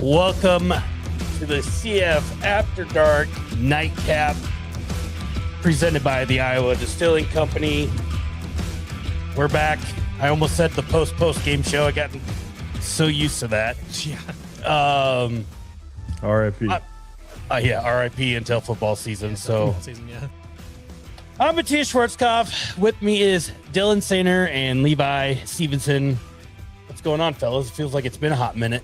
Welcome to the CF After Dark Nightcap, presented by the Iowa Distilling Company. We're back. I almost said the post game show. I got so used to that. Yeah. R.I.P. Yeah, R.I.P. until football season. So Yeah. I'm Matthias Schwarzkopf. With me is Dylan Sainer and Levi Stevenson. What's going on, fellas? It feels like it's been a hot minute.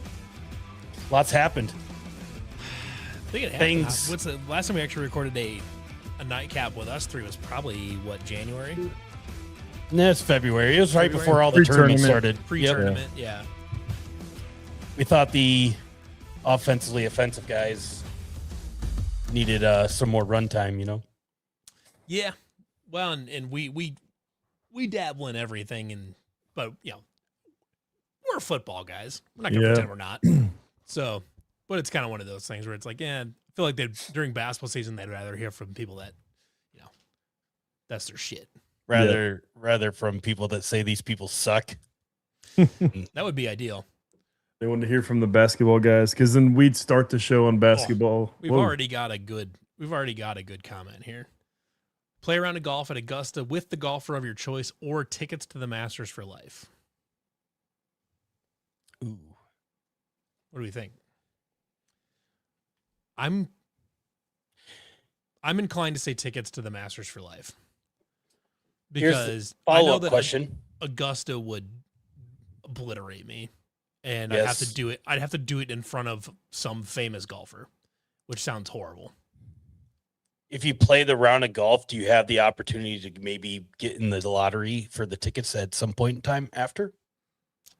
Lots happened. I think it happened. What's the last time we actually recorded a nightcap with us three was probably January? No, it's February. It was right before all the tournaments started. Pre-tournament, yeah. We thought the offensive guys needed some more runtime, you know? Yeah. Well, and we dabble in everything, but we're football guys. We're not gonna pretend we're not. So, but it's kind of one of those things where it's like, I feel like during basketball season they'd rather hear from people that, that's their shit. Rather from people that say these people suck. That would be ideal. They want to hear from the basketball guys because then we'd start the show on basketball. We've already got a good comment here. Play around a golf at Augusta with the golfer of your choice or tickets to the Masters for life. Ooh. What do we think? I'm inclined to say tickets to the Masters for life. Because I know that question. Augusta would obliterate me. And Yes. I'd have to do it in front of some famous golfer, which sounds horrible. If you play the round of golf, do you have the opportunity to maybe get in the lottery for the tickets at some point in time after?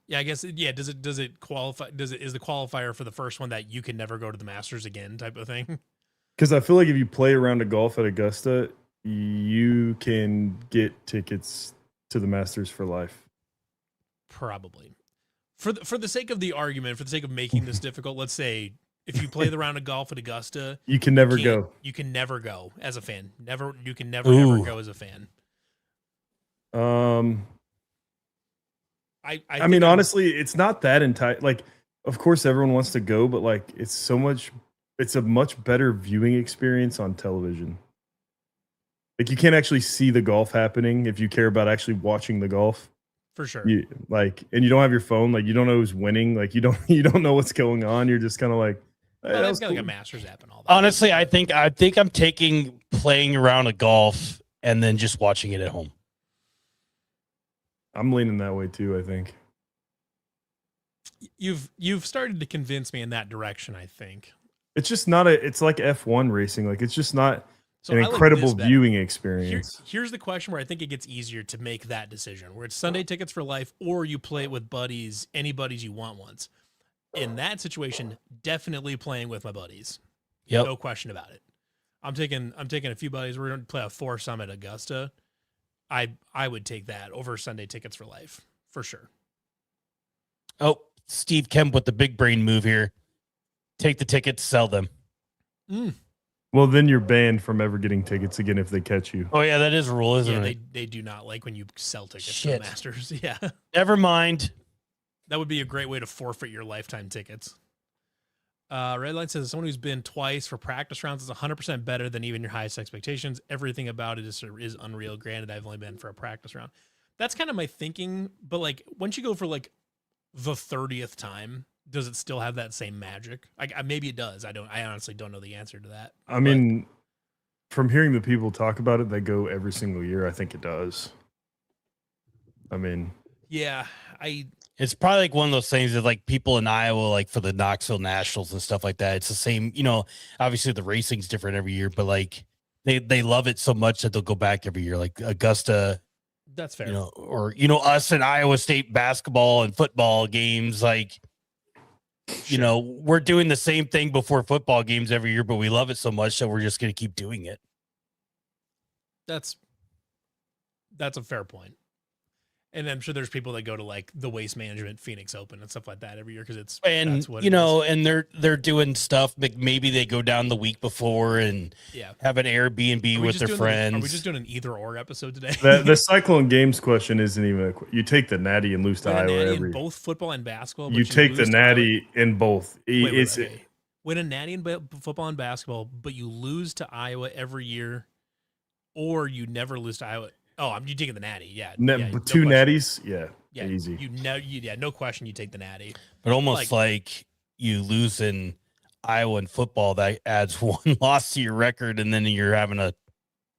Yeah, I guess. Yeah. Does it qualify? Is the qualifier for the first one that you can never go to the Masters again type of thing? Because I feel like if you play around a golf at Augusta, you can get tickets to the Masters for life. Probably. For the sake of the argument, for the sake of making this difficult, let's say if you play the round of golf at Augusta, you can never go. You can never go as a fan. You can never go as a fan. I mean, honestly, it's not that entitled. Like, of course, everyone wants to go, but like, it's a much better viewing experience on television. Like, you can't actually see the golf happening if you care about actually watching the golf. For sure. And you don't have your phone. Like, you don't know who's winning. Like, you don't know what's going on. You're just kind of like, hey, well, that's got cool. like a Masters app and all that. Honestly, I think I'm taking playing around a golf and then just watching it at home. I'm leaning that way too, I think. You've started to convince me in that direction, I think. It's just not it's like F1 racing. Like, it's just not an like incredible viewing experience. Here's the question where I think it gets easier to make that decision, where it's Sunday tickets for life or you play it with buddies, any buddies you want once. In that situation, definitely playing with my buddies. Yep. No question about it. I'm taking a few buddies. We're going to play a foursome at Augusta. I would take that over Sunday tickets for life, for sure. Oh, Steve Kemp with the big brain move here. Take the tickets, sell them. Well, then you're banned from ever getting tickets again if they catch you. Oh, yeah, that is a rule, isn't it? They do not like when you sell tickets to the Masters. Yeah. Never mind. That would be a great way to forfeit your lifetime tickets. Redline says, someone who's been twice for practice rounds is 100% better than even your highest expectations. Everything about it is unreal. Granted, I've only been for a practice round. That's kind of my thinking. But like, once you go for like the 30th time, does it still have that same magic? Maybe it does. I honestly don't know the answer to that. I mean, from hearing the people talk about it, they go every single year. I think it does. I mean, yeah, it's probably like one of those things that like people in Iowa, like for the Knoxville Nationals and stuff like that. It's the same, obviously the racing's different every year, but like they love it so much that they'll go back every year. Like Augusta, that's fair. Or us in Iowa State basketball and football games, like, we're doing the same thing before football games every year, but we love it so much that we're just going to keep doing it. That's a fair point. And I'm sure there's people that go to like the Waste Management Phoenix Open and stuff like that every year because that's what you it know, is. and they're doing stuff. Maybe they go down the week before and have an Airbnb with their friends. Are we just doing an either or episode today? The Cyclone Games question isn't even. You take the Natty and lose to Iowa Natty every. in both football and basketball. You take the Natty in both. Win a Natty in football and basketball, but you lose to Iowa every year, or you never lose to Iowa. Oh, you taking the Natty? Yeah, two Natties. Yeah, easy. No question. You take the Natty, but almost like you lose in Iowa in football, that adds one loss to your record, and then you're having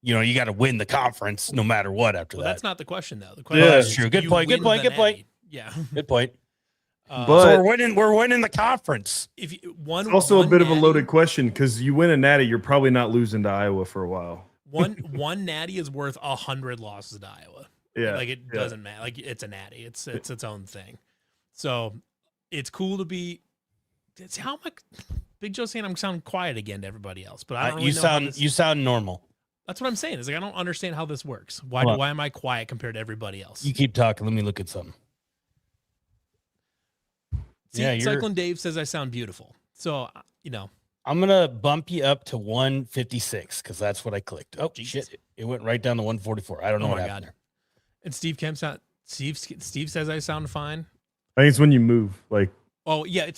you got to win the conference no matter what after that. That's not the question though. The question that's true. Good point. Yeah, good point. But so we're winning the conference. It's also a bit of a loaded question because you win a Natty, you're probably not losing to Iowa for a while. One Natty is worth 100 losses to Iowa. Yeah, it doesn't matter. Like it's a Natty. It's its own thing. So it's cool to be. It's how much Big Joe's saying I'm sounding quiet again to everybody else, but I don't really you sound normal. That's what I'm saying. Is like I don't understand how this works. Why am I quiet compared to everybody else? You keep talking. Let me look at something. See, Cyclone Dave says I sound beautiful. So I'm gonna bump you up to 156 because that's what I clicked. Oh shit! It went right down to 144. I don't know what happened there. And Steve says I sound fine. I think it's when you move. Like, oh yeah, it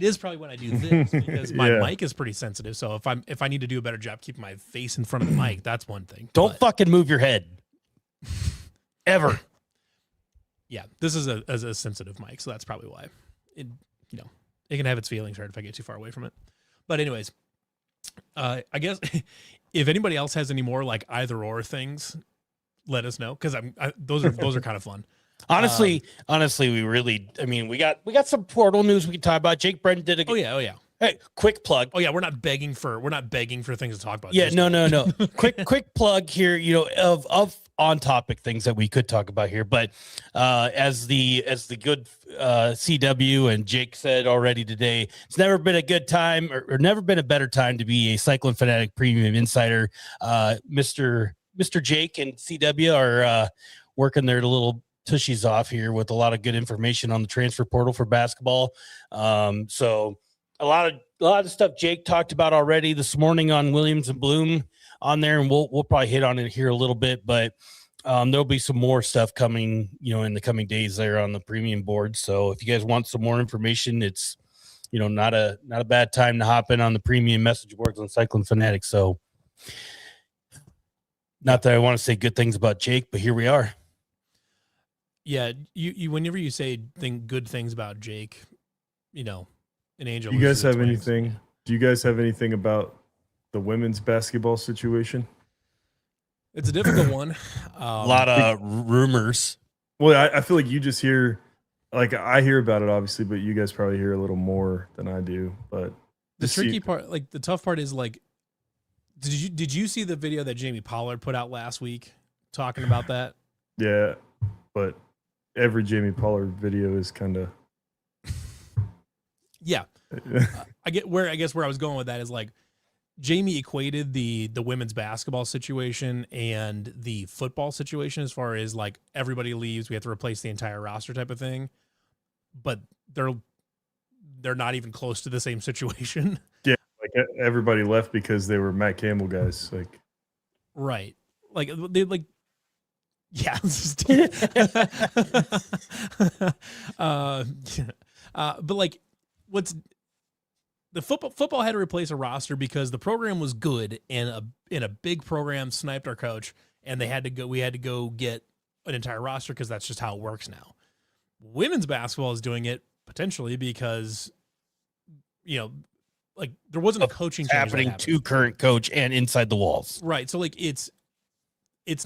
is probably when I do this because my mic is pretty sensitive. So if I need to do a better job keeping my face in front of the mic, that's one thing. Don't fucking move your head ever. Yeah, this is a sensitive mic, so that's probably why. It can have its feelings hurt if I get too far away from it. But anyways, I guess if anybody else has any more like either or things, let us know because those are kind of fun. Honestly, we got some portal news we can talk about. Jake Brenton did a oh yeah. Hey, quick plug. Oh yeah, we're not begging for things to talk about. Yeah, no. quick plug here, of on topic things that we could talk about here. But as the good CW and Jake said already today, it's never been a good time or never been a better time to be a Cyclone Fanatic Premium Insider. Mr. Jake and CW are working their little tushies off here with a lot of good information on the transfer portal for basketball. So a lot of stuff Jake talked about already this morning on Williams and Bloom on there, and we'll probably hit on it here a little bit, but there'll be some more stuff coming, in the coming days there on the premium board. So if you guys want some more information, it's not a bad time to hop in on the premium message boards on Cyclone Fanatics. So not that I want to say good things about Jake, but here we are. Yeah, you whenever you say good things about Jake, an angel. You guys have anything? Do you guys have anything about the women's basketball situation? It's a difficult one. A lot of rumors. Well, I feel like you just hear, like I hear about it obviously, but you guys probably hear a little more than I do. But the tricky part, like the tough part, is like, did you see the video that Jamie Pollard put out last week talking about that? Yeah, but every Jamie Pollard video is kind of. Yeah, I guess where I was going with that is like Jamie equated the women's basketball situation and the football situation as far as like everybody leaves, we have to replace the entire roster type of thing, but they're not even close to the same situation. Yeah, like everybody left because they were Matt Campbell guys, like right, like they like. Yeah, but like, what's the football had to replace a roster because the program was good and a big program sniped our coach, and we had to go get an entire roster because that's just how it works now. Women's basketball is doing it potentially because like there wasn't a coaching change happening to current coach and inside the walls, right? So like it's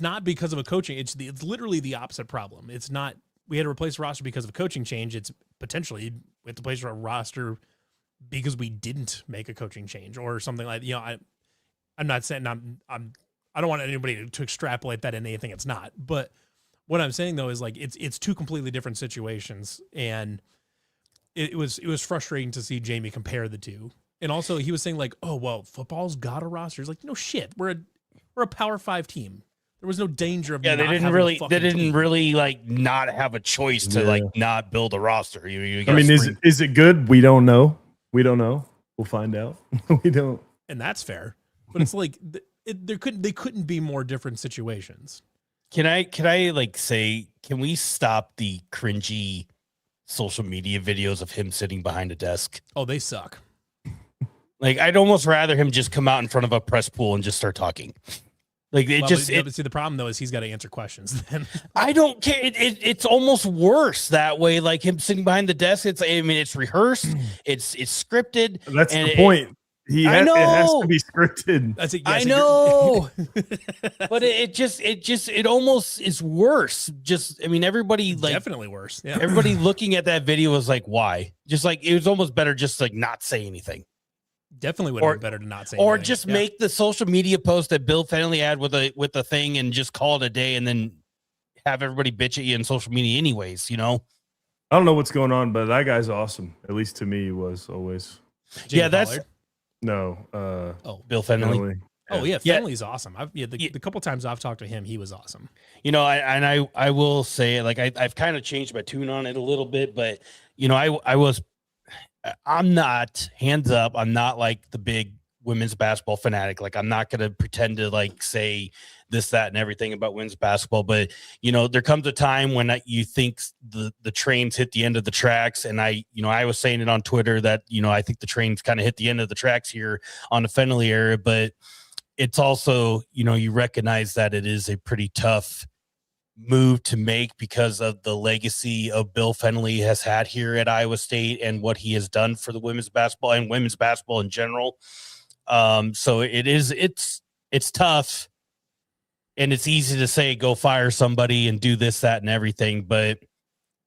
not because of a coaching. It's literally the opposite problem. It's not we had to replace a roster because of a coaching change. It's potentially we have to replace a roster because we didn't make a coaching change or something like I'm not saying I don't want anybody to extrapolate that into anything it's not. But what I'm saying though is like it's two completely different situations, and it was frustrating to see Jamie compare the two. And also he was saying like, oh well, football's got a roster. It's like, no shit, we're a Power 5 team. There was no danger of Yeah, they didn't really like not have a choice to like not build a roster. I mean, is it good? We don't know. We don't know. We'll find out. We don't. And that's fair. But it's like they couldn't be more different situations. Can I like say, can we stop the cringy social media videos of him sitting behind a desk? Oh, they suck. Like, I'd almost rather him just come out in front of a press pool and just start talking. Like, but see, the problem though is he's got to answer questions. Then I don't care. It's almost worse that way. Like him sitting behind the desk. It's rehearsed. It's scripted. That's the point. It has to be scripted. That's it. I know, but it almost is worse. Just, I mean, everybody like definitely worse. Yeah. Everybody looking at that video was like, why? Just like, it was almost better just like not say anything. Definitely would have been better to not say or anything. Just make the social media post that Bill Fennelly had with a thing and just call it a day, and then have everybody bitch at you in social media anyways, you know? I don't know what's going on, but that guy's awesome. At least to me, he was always. Jamie yeah, that's Pollard? No. Bill Fennelly. Oh yeah, Fennelly's awesome. The couple times I've talked to him, he was awesome. You know, I will say, like, I've kind of changed my tune on it a little bit, but you know, I'm not, hands up, I'm not like the big women's basketball fanatic. Like, I'm not going to pretend to like say this, that, and everything about women's basketball. But, you know, there comes a time when you think the trains hit the end of the tracks. And I was saying it on Twitter that, you know, I think the trains kind of hit the end of the tracks here on the Fennelly era. But it's also, you know, you recognize that it is a pretty tough move to make because of the legacy of Bill Fennelly has had here at Iowa State and what he has done for the women's basketball and women's basketball in general. So it's tough, and it's easy to say, go fire somebody and do this, that, and everything. But,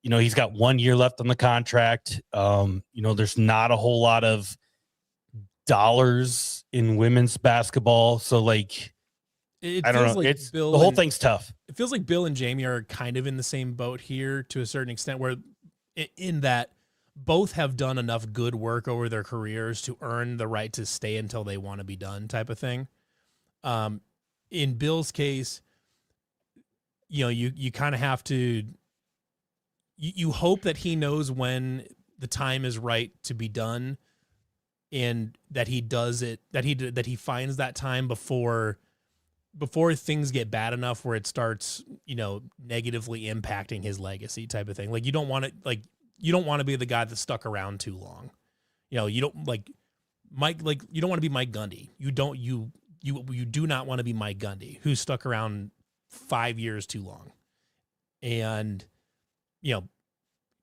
you know, he's got 1 year left on the contract. You know, there's not a whole lot of dollars in women's basketball. So like, I don't know. Like the whole thing's tough. It feels like Bill and Jamie are kind of in the same boat here to a certain extent, where in that both have done enough good work over their careers to earn the right to stay until they want to be done, type of thing. In Bill's case, you know, you kind of have to, you hope that he knows when the time is right to be done, and that he does it, that he finds that time before things get bad enough where it starts, you know, negatively impacting his legacy, type of thing. Like, you don't want to be the guy that's stuck around too long. You know, you don't like Mike, like, you don't want to be Mike Gundy. You do not want to be Mike Gundy, who's stuck around 5 years too long. And, you know,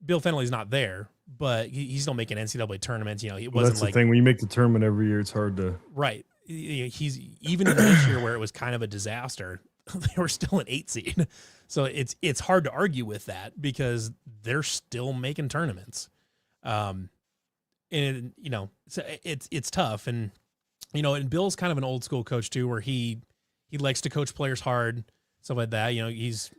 Bill Fennelly's not there, but he's still making NCAA tournaments. You know, it wasn't that's like the thing. When you make the tournament every year, it's hard to. Right. He's even in this year where it was kind of a disaster, they were still an 8 seed. So it's hard to argue with that because they're still making tournaments. And you know, it's tough. And, you know, and Bill's kind of an old school coach too, where he likes to coach players hard, stuff like that. You know, he's,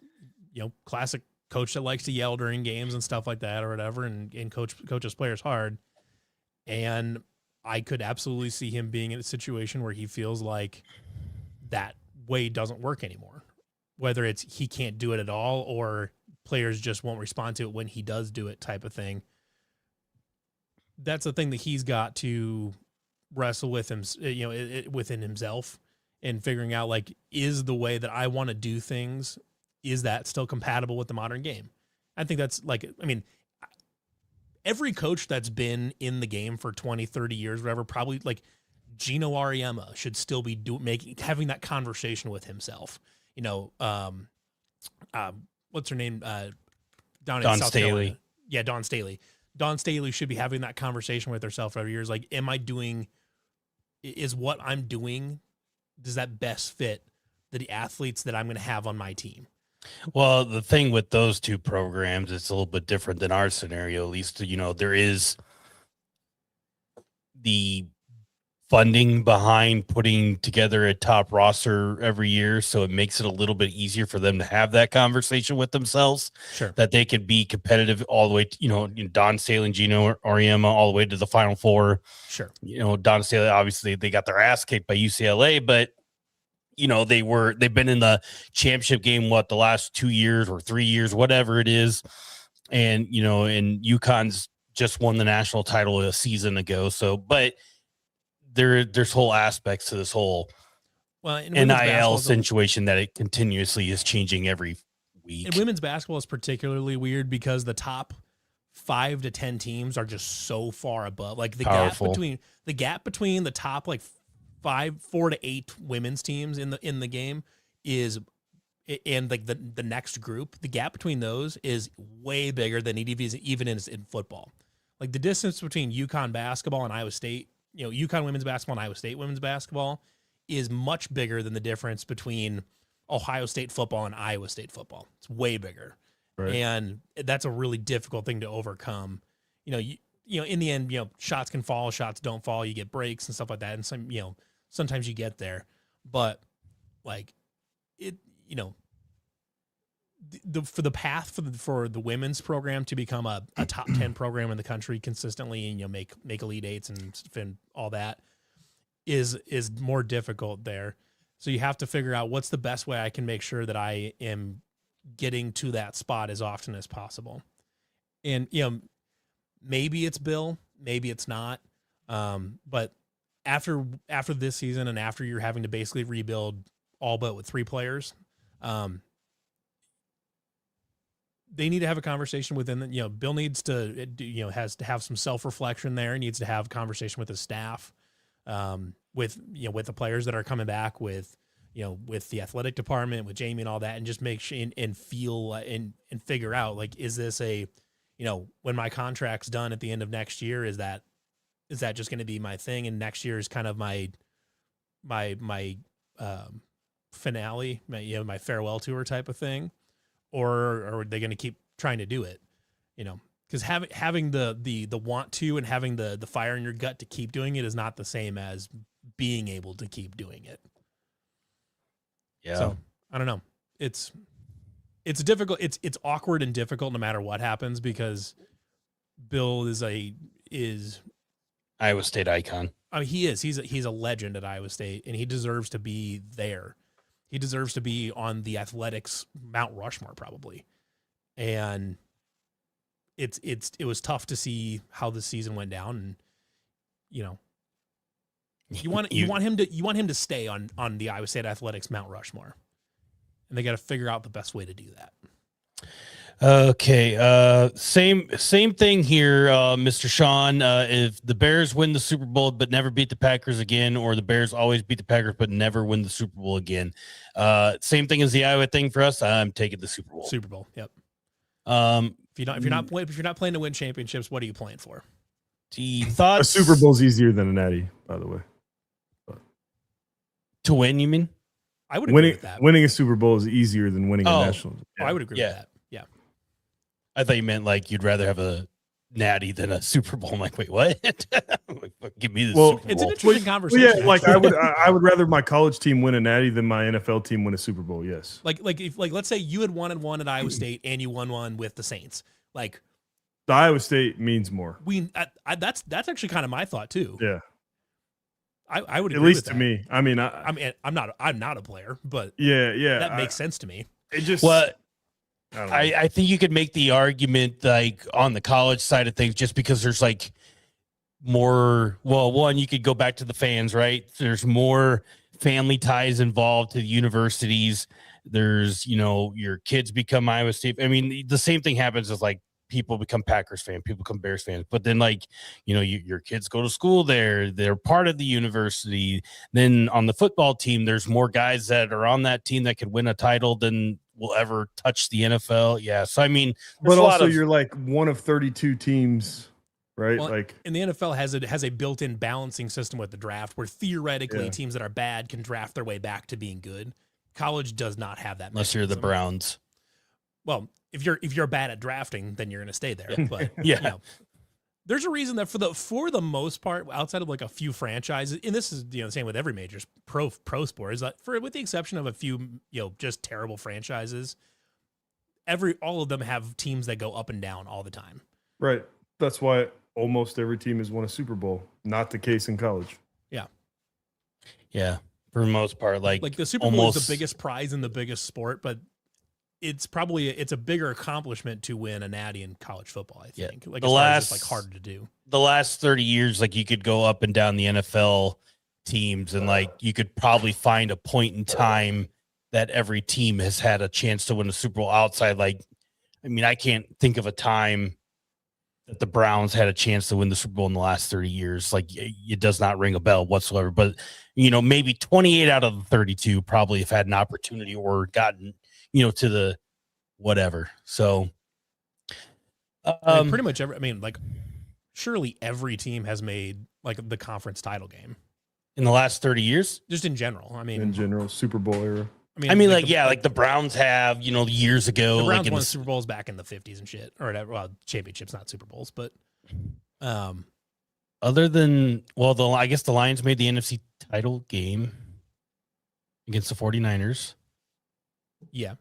you know, classic coach that likes to yell during games and stuff like that or whatever, and coaches players hard. And I could absolutely see him being in a situation where he feels like that way doesn't work anymore, whether it's he can't do it at all or players just won't respond to it when he does do it, type of thing. That's the thing that he's got to wrestle with him, you know, within himself, and figuring out, like, is the way that I want to do things, is that still compatible with the modern game? I think that's like, I mean, every coach that's been in the game for 20, 30 years, whatever, probably like Gino Auriemma should still be having that conversation with himself. You know, what's her name? Down in South Staley. Carolina. Yeah, Dawn Staley. Dawn Staley should be having that conversation with herself every year. Is like, is what I'm doing, does that best fit the athletes that I'm going to have on my team? Well, the thing with those two programs, it's a little bit different than our scenario. At least, you know, there is the funding behind putting together a top roster every year. So it makes it a little bit easier for them to have that conversation with themselves. Sure. That they could be competitive all the way to, you know, Don Staley and Gino Auriemma all the way to the Final Four. Sure. You know, Don Staley, obviously they got their ass kicked by UCLA, but they've been in the championship game, the last 2 years or 3 years, whatever it is. And, and UConn's just won the national title a season ago. So, but there's whole aspects to this whole NIL situation that it continuously is changing every week. And women's basketball is particularly weird because the top 5 to 10 teams are just so far above. Like the gap between the top 4 to 8 women's teams in the game is, and like the next group, the gap between those is way bigger than it is even in football. Like the distance between UConn basketball and Iowa State, UConn women's basketball and Iowa State women's basketball is much bigger than the difference between Ohio State football and Iowa State football. It's way bigger. Right. And that's a really difficult thing to overcome. In the end, shots can fall, shots don't fall. You get breaks and stuff like that. And sometimes you get there, but like it, for the path for the women's program to become a top 10 program in the country consistently and, make Elite Eights and all that is more difficult there. So you have to figure out what's the best way I can make sure that I am getting to that spot as often as possible. And, maybe it's Bill, maybe it's not. But after this season and after you're having to basically rebuild all but with 3 players, they need to have a conversation within the, Bill needs to, has to have some self-reflection there. He needs to have a conversation with his staff, with the players that are coming back, with the athletic department, with Jamie and all that, and just make sure and feel and figure out, like, is this when my contract's done at the end of next year, is that just going to be my thing? And next year is kind of my finale, my farewell tour type of thing. Or are they going to keep trying to do it? Because having the want to and having the fire in your gut to keep doing it is not the same as being able to keep doing it. Yeah. So I don't know. It's difficult. It's awkward and difficult no matter what happens, because Bill is Iowa State icon. I mean, he is. He's a legend at Iowa State, and he deserves to be there. He deserves to be on the athletics Mount Rushmore, probably. And it was tough to see how the season went down, and you want him to stay on the Iowa State athletics Mount Rushmore, and they got to figure out the best way to do that. Okay. Same thing here, Mr. Sean. If the Bears win the Super Bowl but never beat the Packers again, or the Bears always beat the Packers but never win the Super Bowl again, same thing as the Iowa thing for us. I'm taking the Super Bowl. Super Bowl. Yep. If you're not playing to win championships, what are you playing for? A Super Bowl's easier than a Natty, by the way. But to win, you mean? I would agree with that. Winning a Super Bowl is easier than winning a national. Yeah. I would agree with that. Yeah. I thought you meant like you'd rather have a Natty than a Super Bowl. I'm like, wait, what? Give me the Super Bowl. It's an interesting conversation. Yeah, like I would rather my college team win a Natty than my NFL team win a Super Bowl. Yes. Like let's say you had won one at Iowa State and you won one with the Saints. Like the Iowa State means more. That's actually kind of my thought too. Yeah. I would agree at least with to that. me. I mean, I'm not a player, but yeah, that makes sense to me. It just I think you could make the argument like on the college side of things, just because there's like more. Well, one, you could go back to the fans, right? There's more family ties involved to the universities. There's, your kids become Iowa State. I mean, the same thing happens as like people become Packers fans, people become Bears fans, but then like, your kids go to school there, they're part of the university. Then on the football team, there's more guys that are on that team that could win a title than will ever touch the NFL. Yeah. So, I mean, but also you're like one of 32 teams, right? Well, like, and the NFL has a built-in balancing system with the draft where theoretically teams that are bad can draft their way back to being good. College does not have that. Unless you're the Browns. Well, if you're bad at drafting, then you're going to stay there. But there's a reason that for the most part, outside of like a few franchises, and this is the same with every major pro sport, is that with the exception of a few just terrible franchises, all of them have teams that go up and down all the time. Right. That's why almost every team has won a Super Bowl. Not the case in college. Yeah. Yeah. for the most part. Like the Super Bowl almost is the biggest prize in the biggest sport, but it's a bigger accomplishment to win a natty in college football, I think. Like, as far as it's like harder to do. The last 30 years, like you could go up and down the NFL teams and like you could probably find a point in time that every team has had a chance to win a Super Bowl outside. Like, I mean, I can't think of a time that the Browns had a chance to win the Super Bowl in the last 30 years. Like, it does not ring a bell whatsoever, but maybe 28 out of the 32 probably have had an opportunity or gotten, to the whatever. So, pretty much surely every team has made like the conference title game in the last 30 years, just in general. I mean, in general, Super Bowl era. Like the Browns have, years ago. The Browns like won Super Bowls back in the 50s and shit, or whatever. Well, championships, not Super Bowls, but other than, I guess the Lions made the NFC title game against the 49ers. Yeah.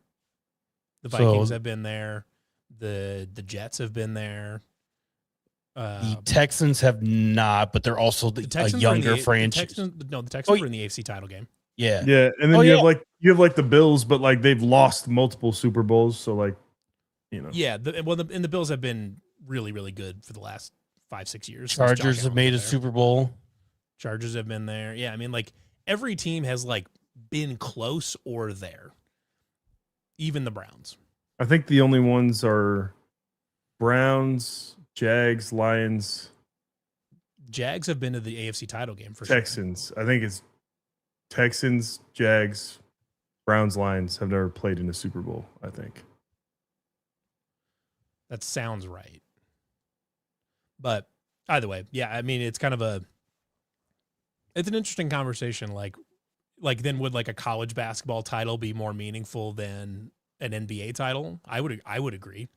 The Vikings have been there. The Jets have been there. The Texans have not, but they're also a younger franchise. The Texans were in the AFC title game. Yeah. Yeah. And then you have the Bills, but like they've lost multiple Super Bowls. So like, Yeah. The Bills have been really, really good for the last 5-6 years. Chargers have made a Super Bowl. Chargers have been there. Yeah. I mean, like every team has like been close or there. Even the Browns. I think the only ones are Browns, Jags, Lions. Jags have been to the AFC title game for sure. Texans. I think it's Texans, Jags, Browns, Lions have never played in a Super Bowl, I think. That sounds right. But either way, yeah, I mean, it's kind of it's an interesting conversation. Like then would like a college basketball title be more meaningful than an NBA title? I would agree.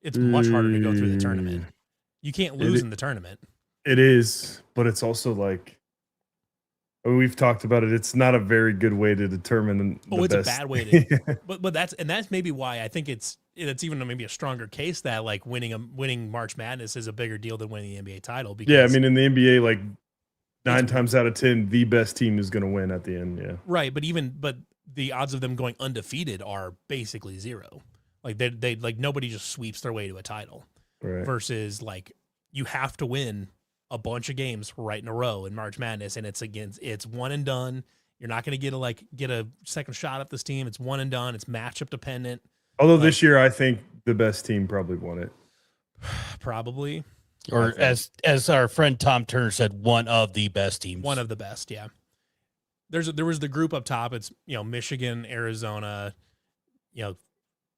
It's much harder to go through the tournament. You can't lose in the tournament. It is, but it's also like we've talked about it. It's not a very good way to determine. It's a bad way to. but that's maybe why I think it's even maybe a stronger case that like winning March Madness is a bigger deal than winning the NBA title. Because, yeah, I mean in the NBA, like 9 times out of 10, the best team is going to win at the end. Yeah, right. But the odds of them going undefeated are basically zero. Like they like nobody just sweeps their way to a title. Right. Versus like you have to win a bunch of games right in a row in March Madness, and it's one and done. You're not going to get a second shot at this team. It's one and done. It's matchup dependent. Although this year, I think the best team probably won it. Probably. Or as our friend Tom Turner said, one of the best teams. One of the best, yeah. There was the group up top. It's Michigan, Arizona.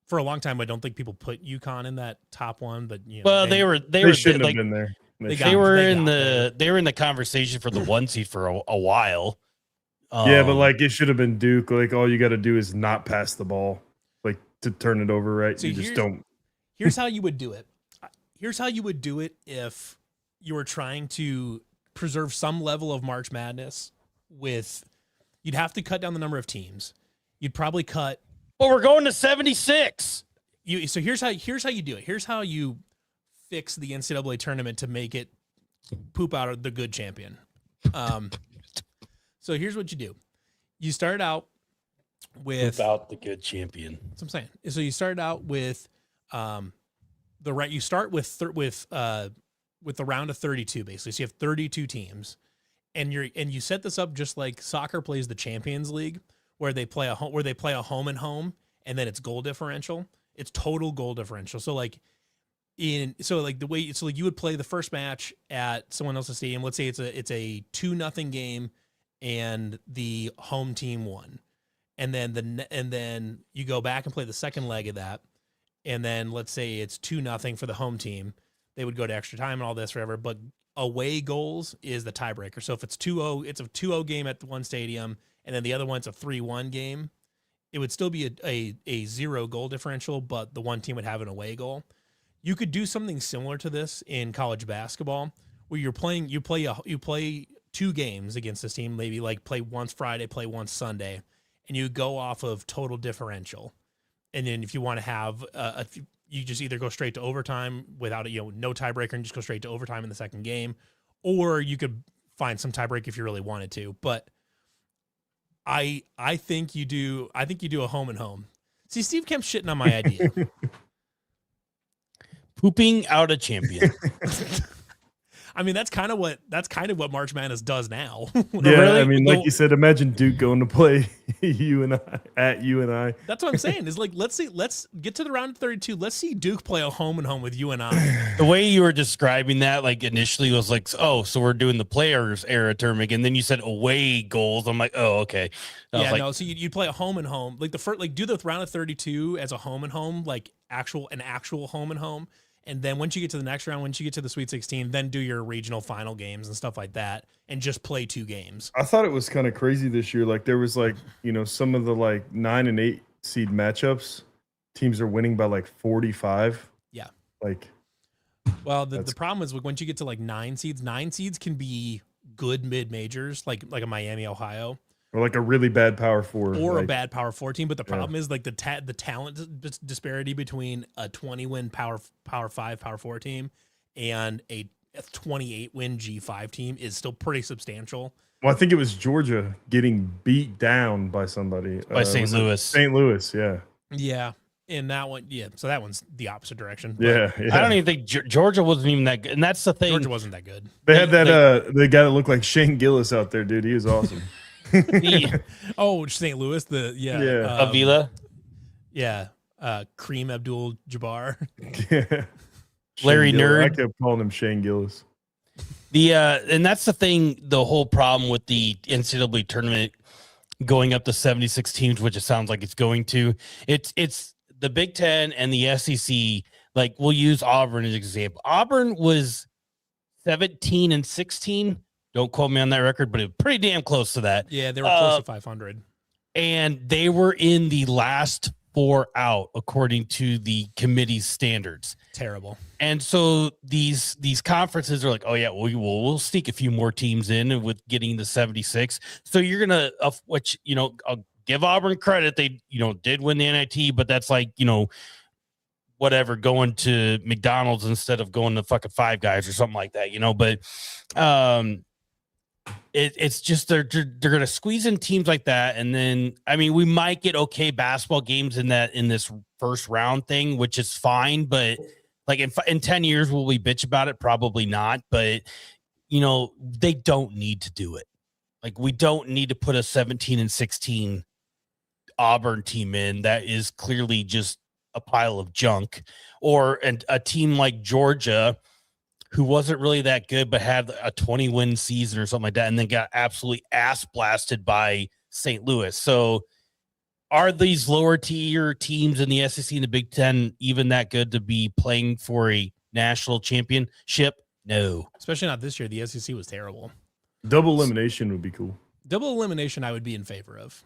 For a long time, I don't think people put UConn in that top one, but they shouldn't have been there. They were in the conversation for the 1 seed for a while. Yeah, but like it should have been Duke. Like all you got to do is not pass the ball, like to turn it over. Right? So you just don't. Here's how you would do it. Here's how you would do it if you were trying to preserve some level of March Madness. You'd have to cut down the number of teams. You'd probably cut. Well, we're going to 76. So here's how you do it. Here's how you fix the NCAA tournament to make it poop out the good champion. So here's what you do. You start out with without the good champion. That's what I'm saying. So you start out with you start with the round of 32 basically. So you have 32 teams, and you set this up just like soccer plays the Champions League, where they play a home and home, and then it's goal differential. It's total goal differential. So like you would play the first match at someone else's stadium. Let's say it's a 2-0 game, and the home team won, and then you go back and play the second leg of that, and then let's say it's 2-0 for the home team. They would go to extra time and all this forever, but away goals is the tiebreaker. So if it's 2-0, it's a 2-0 game at one stadium, and then the other one's a 3-1 game. It would still be a 0 goal differential, but the one team would have an away goal. You could do something similar to this in college basketball, where you play 2 games against this team, maybe like play once Friday, play once Sunday, and you go off of total differential. And then if you want to have you just either go straight to overtime without no tiebreaker and just go straight to overtime in the second game, or you could find some tiebreak if you really wanted to. But I think you do. I think you do a home and home. See, Steve Kemp's shitting on my idea. Pooping out a champion. I mean, that's kind of what March Madness does now. Yeah, really? I mean, like you said, imagine Duke going to play UNI. That's what I'm saying. Is like, let's get to the round of 32. Let's see Duke play a home and home with UNI. The way you were describing that, like initially was like, oh, so we're doing the players era tournament, and then you said away goals. I'm like, oh, okay. Yeah, no. So you play a home and home, like the first, like do the round of 32 as a home and home, like an actual home and home. And then once you get to the next round, once you get to the Sweet 16, then do your regional final games and stuff like that, and just play 2 games. I thought it was kind of crazy this year. Like there was like, some of the like 9 and 8 seed matchups, teams are winning by like 45. Yeah. Like, well, the problem is once you get to like 9 seeds can be good mid majors, like a Miami, Ohio. Or like a really bad Power 4. Or like, a bad Power 4 team. But the problem is like the talent disparity between a 20-win Power 5, Power 4 team and a 28-win G5 team is still pretty substantial. Well, I think it was Georgia getting beat down by somebody. By St. Louis. St. Louis, yeah. Yeah. And that one, yeah. So that one's the opposite direction. Yeah. I don't even think Georgia wasn't even that good. And that's the thing. Georgia wasn't that good. They had that the guy that looked like Shane Gillis out there, dude. He was awesome. St. Louis, Avila. Yeah. Kareem Abdul-Jabbar. Yeah. Larry Nerd. I kept calling him Shane Gillis. And that's the thing, the whole problem with the NCAA tournament going up to 76 teams, which it sounds like it's going to. It's the Big Ten and the SEC. Like, we'll use Auburn as an example. Auburn was 17-16. Don't quote me on that record, but it was pretty damn close to that. Yeah, they were close to 500. And they were in the last 4 out, according to the committee's standards. Terrible. And so these conferences are like, oh yeah, we'll sneak a few more teams in with getting the 76. So you're gonna, which I'll give Auburn credit, they did win the NIT, but that's like whatever, going to McDonald's instead of going to fucking Five Guys or something like that, But it's just they're gonna squeeze in teams like that, and then we might get okay basketball games in this first round thing, which is fine, but like in 10 years will we bitch about it? Probably not, but they don't need to do it. Like, we don't need to put a 17-16 Auburn team in that is clearly just a pile of junk, or a team like Georgia, who wasn't really that good, but had a 20-win season or something like that, and then got absolutely ass blasted by St. Louis. So are these lower tier teams in the SEC and the Big Ten even that good to be playing for a national championship? No. Especially not this year. The SEC was terrible. Double elimination would be cool. Double elimination I would be in favor of.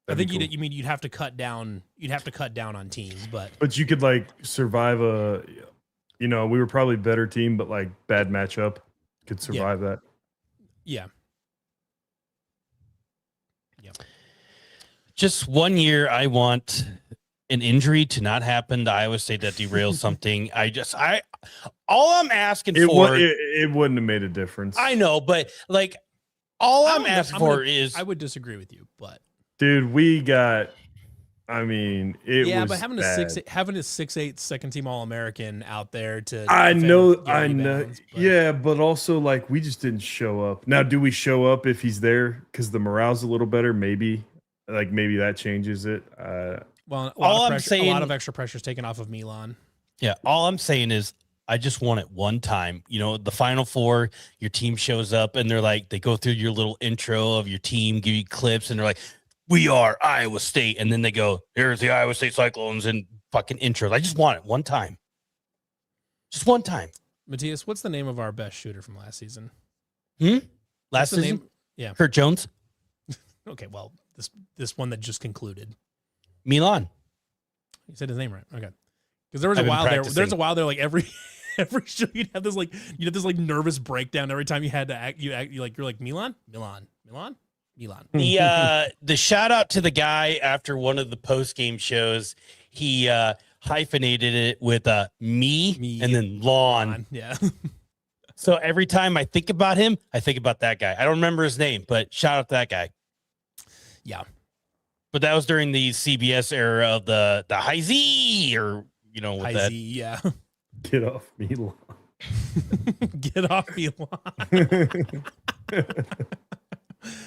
That'd I think cool. You'd have to cut down on teams, but you could like survive we were probably a better team, but like bad matchup could survive that. Yeah. Just 1 year, I want an injury to not happen to Iowa State that derails something. All I'm asking for, it wouldn't have made a difference. I know, but like all I'm asking for is, I would disagree with you, but dude, we got. But having bad. having a 6'8" second team All-American out there to I know. Bounds, yeah, but also like we just didn't show up. Now, do we show up if he's there because the morale's a little better? Maybe that changes it. Well, a lot of extra pressure is taken off of Milan. Yeah, all I'm saying is I just want it one time. The Final Four, your team shows up and they go through your little intro of your team, give you clips, and they're like, we are Iowa State. And then they go, here's the Iowa State Cyclones and fucking intros. I just want it one time. Just one time. Matthias, what's the name of our best shooter from last season? Last season? Yeah. Kurt Jones. Okay, well, this one that just concluded. Milan. You said his name right. Okay. Because there was a while there, like every show you'd have this nervous breakdown every time you had to act. You're like Milan. The shout out to the guy after one of the post game shows. He hyphenated it with me and then lawn. Yeah. So every time I think about him, I think about that guy. I don't remember his name, but shout out to that guy. Yeah. But that was during the CBS era of the high Z, or with High that. Z, yeah. Get off me, lawn. Get off me lawn.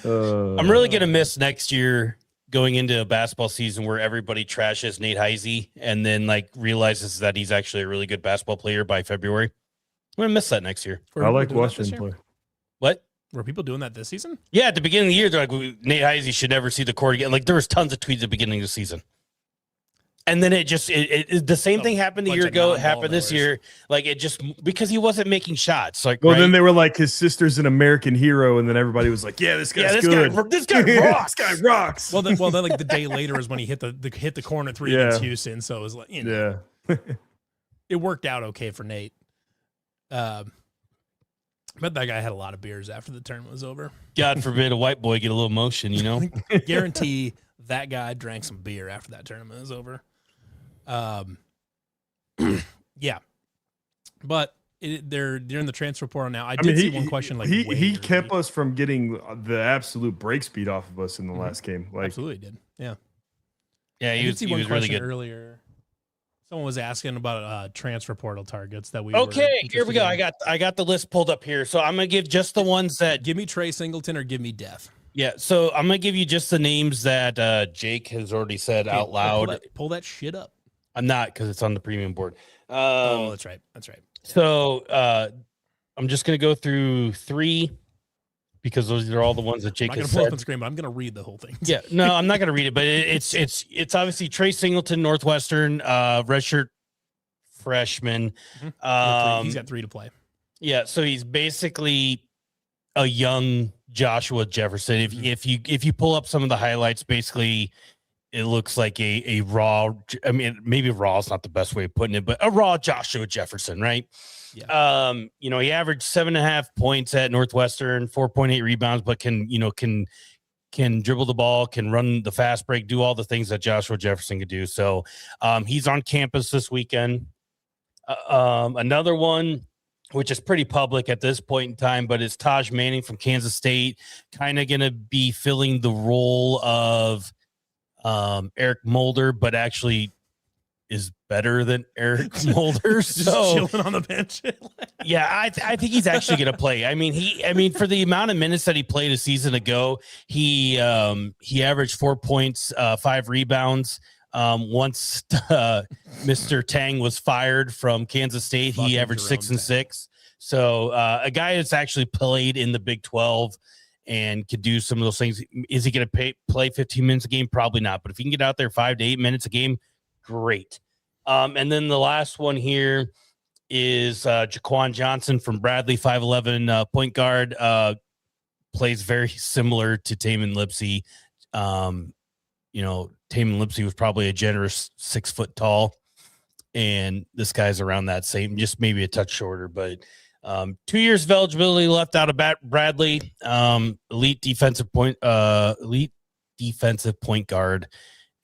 I'm really gonna miss next year going into a basketball season where everybody trashes Nate Heisey and then realizes that he's actually a really good basketball player by February. I'm gonna miss that next year. I like watching him play. What? Were people doing that this season? Yeah, at the beginning of the year, they're like, Nate Heisey should never see the court again. There was tons of tweets at the beginning of the season. And then the same thing happened a year ago. It happened this year. Because he wasn't making shots. Then they were like, his sister's an American hero. And then everybody was like, yeah, this guy's good. This guy rocks. This guy rocks. Well, then the day later is when he hit the corner three against Houston. So it was it worked out okay for Nate. But that guy had a lot of beers after the tournament was over. God forbid a white boy get a little motion, Guarantee that guy drank some beer after that tournament was over. Yeah, but they're in the transfer portal now. I did see one question he kept us from getting the absolute break speed off of us in the last game. Absolutely did. Yeah. He was really good earlier. Someone was asking about transfer portal targets that we. Okay, here we go. I got the list pulled up here, so I'm gonna give just the ones that. Give me Trey Singleton or give me Def. Yeah, so I'm gonna give you just the names that Jake has already said out loud. Pull that shit up. I'm not, because it's on the premium board. That's right. So I'm just gonna go through 3 because those are all the ones that Jake has said. I'm not gonna pull up on screen, but I'm gonna read the whole thing. Yeah, no, I'm not gonna read it, but it's obviously Trey Singleton, Northwestern, redshirt freshman. He's got 3 to play. Yeah, so he's basically a young Joshua Jefferson. If you pull up some of the highlights, basically it looks like a raw. I mean, maybe raw is not the best way of putting it, but a raw Joshua Jefferson, right? Yeah. He averaged 7.5 points at Northwestern, 4.8 rebounds, but can dribble the ball, can run the fast break, do all the things that Joshua Jefferson could do. So he's on campus this weekend. Another one, which is pretty public at this point in time, but it's Taj Manning from Kansas State, kind of going to be filling the role of Eric Mulder, but actually is better than Eric Mulder. So chilling on the bench. Yeah, I think he's actually going to play. I mean, for the amount of minutes that he played a season ago, he averaged 4 points, 5 rebounds. Once Mr. Tang was fired from Kansas State, he averaged 6 and 6. So a guy that's actually played in the Big 12 and could do some of those things. Is he going to play 15 minutes a game? Probably not. But if he can get out there 5 to 8 minutes a game, great. And then the last one here is Jaquan Johnson from Bradley, 5'11", point guard. Plays very similar to Tamin Lipsey. Tamin Lipsey was probably a generous 6 foot tall, and this guy's around that same, just maybe a touch shorter, but 2 years of eligibility left out of Bradley. Elite defensive point guard,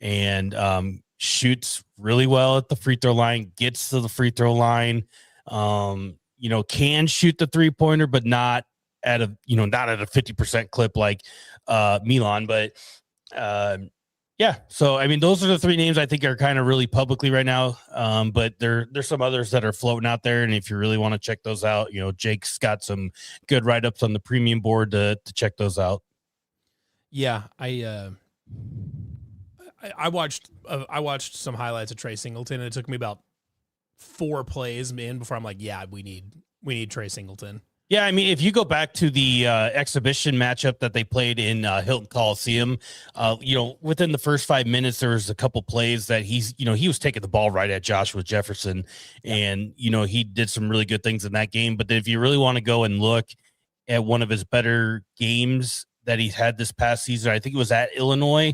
and shoots really well at the free throw line, gets to the free throw line, can shoot the 3-pointer, but not at a 50% clip like Milan. But yeah, so I mean, those are the 3 names I think are kind of really publicly right now. But there's some others that are floating out there, and if you really want to check those out, Jake's got some good write-ups on the premium board to check those out. Yeah, I watched some highlights of Trey Singleton, and it took me about 4 plays in before I'm like, yeah, we need Trey Singleton. Yeah, I mean, if you go back to the exhibition matchup that they played in Hilton Coliseum, within the first 5 minutes, there was a couple plays that he was taking the ball right at Joshua Jefferson, and he did some really good things in that game. But if you really want to go and look at one of his better games that he's had this past season, I think it was at Illinois.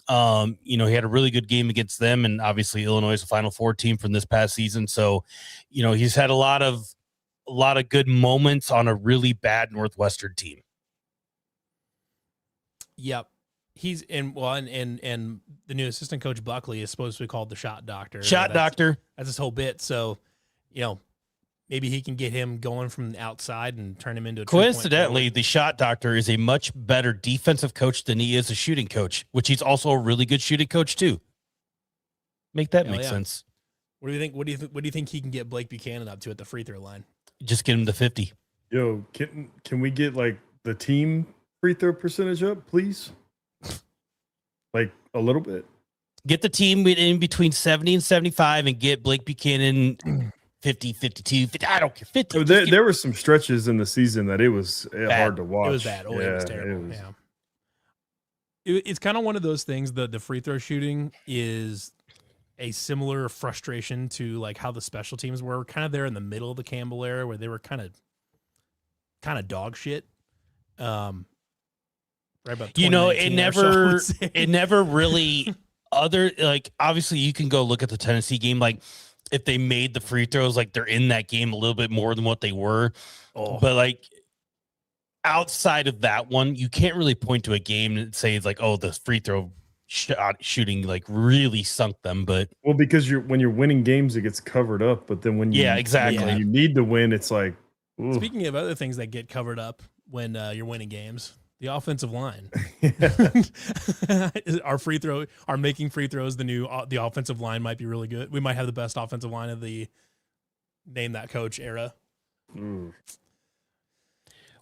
He had a really good game against them, and obviously Illinois is a Final Four team from this past season. So, he's had a lot of good moments on a really bad Northwestern team. Yep. He's and the new assistant coach Buckley is supposed to be called the shot doctor. Doctor. That's his whole bit. So, maybe he can get him going from the outside and turn him into a Coincidentally, the shot doctor is a much better defensive coach than he is a shooting coach, which he's also a really good shooting coach too. Make that make sense. What do you think? What do you think he can get Blake Buchanan up to at the free throw line? Just get him to 50. Yo, can we get like the team free throw percentage up, please? Like a little bit. Get the team in between 70 and 75 and get Blake Buchanan 50, 52, 50. I don't care. 50. There were some stretches in the season that it was hard to watch. It was bad. Oh, yeah, it was terrible. It's kind of one of those things. The free throw shooting is a similar frustration to like how the special teams were kind of there in the middle of the Campbell era where they were kind of dog shit. Right about it never really obviously you can go look at the Tennessee game, like if they made the free throws, like they're in that game a little bit more than what they were. But like outside of that one, you can't really point to a game and say it's like, oh, the free throw shooting like really sunk them. But because when you're winning games, it gets covered up. But then when you when you need to win, it's like, ooh. Speaking of other things that get covered up when you're winning games, the offensive line. Our making free throws, the offensive line might be really good. We might have the best offensive line of the name that coach era.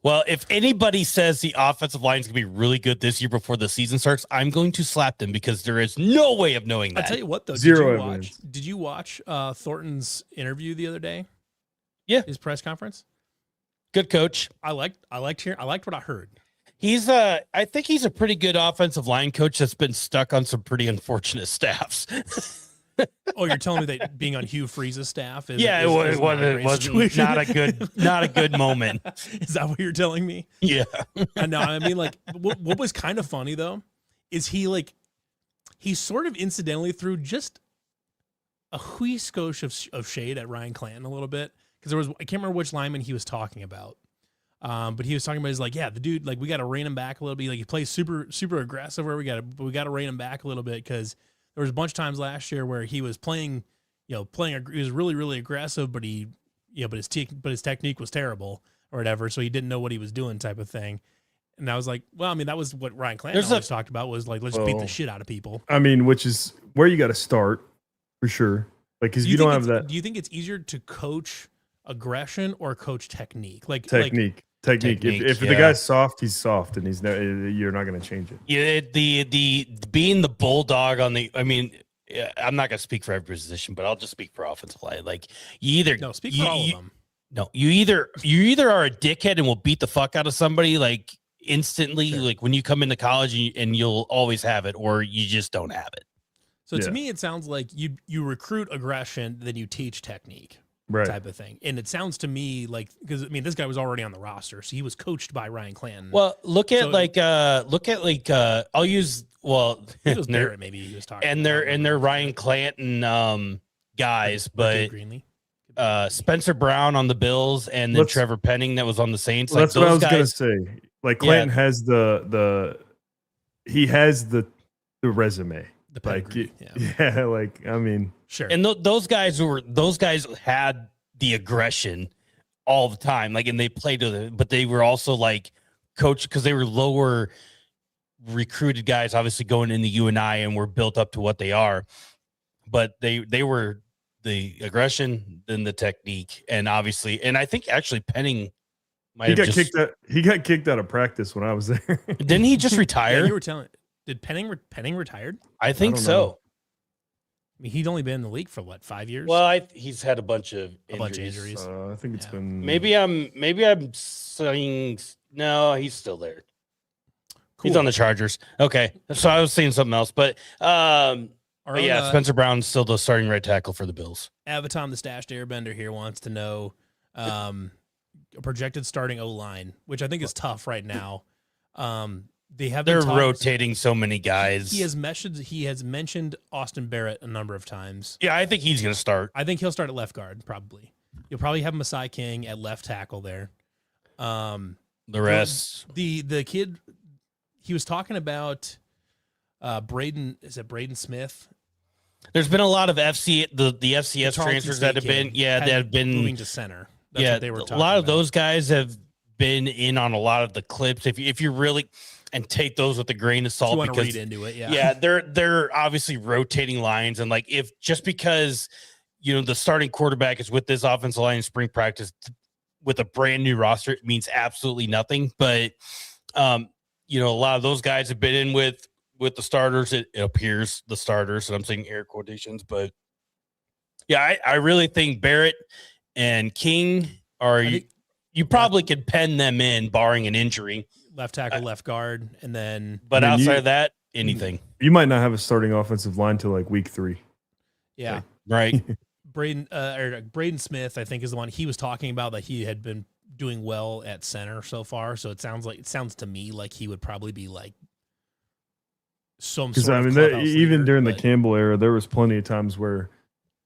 Well, if anybody says the offensive line is going to be really good this year before the season starts, I'm going to slap them because there is no way of knowing that. I'll tell you what, though. Zero did you watch Thornton's interview the other day? Yeah. His press conference? Good coach. I liked what I heard. He's I think he's a pretty good offensive line coach that's been stuck on some pretty unfortunate staffs. Oh, you're telling me that being on Hugh Freeze's staff is it was not a good moment. Is that what you're telling me? Yeah. No, I mean, like, what was kind of funny though is he sort of incidentally threw just a skosh of shade at Ryan Clanton a little bit because I can't remember which lineman he was talking about. But he was talking about, he's like, yeah, the dude, like, we got to rein him back a little bit. Like, he plays super, super aggressive where we got to rein him back a little bit because there was a bunch of times last year where he was playing, he was really, really aggressive, but his technique was terrible or whatever. So he didn't know what he was doing type of thing. And I was like, well, I mean, that was what Ryan Clanton always talked about was like, let's beat the shit out of people. I mean, which is where you got to start for sure. Like, cause you don't have that. Do you think it's easier to coach aggression or coach technique? Technique. If the guy's soft, he's soft, and you're not going to change it. Yeah, the being the bulldog on the. I mean, I'm not going to speak for every position, but I'll just speak for offensive line. Like you either speak for all of them. No, you either are a dickhead and will beat the fuck out of somebody like instantly, like when you come into college and you'll always have it, or you just don't have it. So to me, it sounds like you recruit aggression, then you teach technique. Right. Type of thing. And it sounds to me like, because I mean, this guy was already on the roster, so he was coached by Ryan Clanton. Well, I'll use, it was Barrett, maybe he was talking and they're Ryan Clanton guys, but Spencer Brown on the Bills and then Trevor Penning that was on the Saints. Well, that's what I was going to say. Like Clanton has he has the resume. The pedigree, like, I mean, sure. And those guys had the aggression all the time, like, and they played with it, but they were also like coach because they were lower recruited guys, obviously going in the UNI and were built up to what they are. But they were the aggression, then the technique, and obviously, and I think actually Penning he got kicked out of practice when I was there. Didn't he just retire? Yeah, you were telling. Did Penning retired? I think so. I mean, he'd only been in the league for what, 5 years? Well, he's had a bunch of injuries. I think it's been. Maybe I'm saying no. He's still there. Cool. He's on the Chargers. Okay, so I was saying something else, but Spencer Brown's still the starting right tackle for the Bills. Avatom, the stashed airbender here, wants to know a projected starting O-line, which I think is tough right now. They're rotating so many guys. He has mentioned Austin Barrett a number of times. Yeah, I think he's going to start. I think he'll start at left guard, probably. You'll probably have Masai King at left tackle there. The rest. The kid, he was talking about Braden, is it Braden Smith? There's been a lot of the FCS Tarleton transfers State that have been, kid that have been moving to center. That's yeah, what they were a talking lot of about. those guys have been in on a lot of the clips. If you really and take those with a grain of If you salt, want to because read into it, yeah, they're obviously rotating lines, and like if just because the starting quarterback is with this offensive line in spring practice with a brand new roster, it means absolutely nothing. But a lot of those guys have been in with the starters. It appears the starters, and I'm saying air quotations, but yeah, I really think Barrett and King are you probably could pen them in barring an injury. Left tackle, left guard, and then But outside of that, anything. You might not have a starting offensive line till like week 3. yeah. Right. Braden Smith, I think, is the one he was talking about that he had been doing well at center so far. So it sounds to me like he would probably be like some sort of clubhouse even leader, during the Campbell era, there was plenty of times where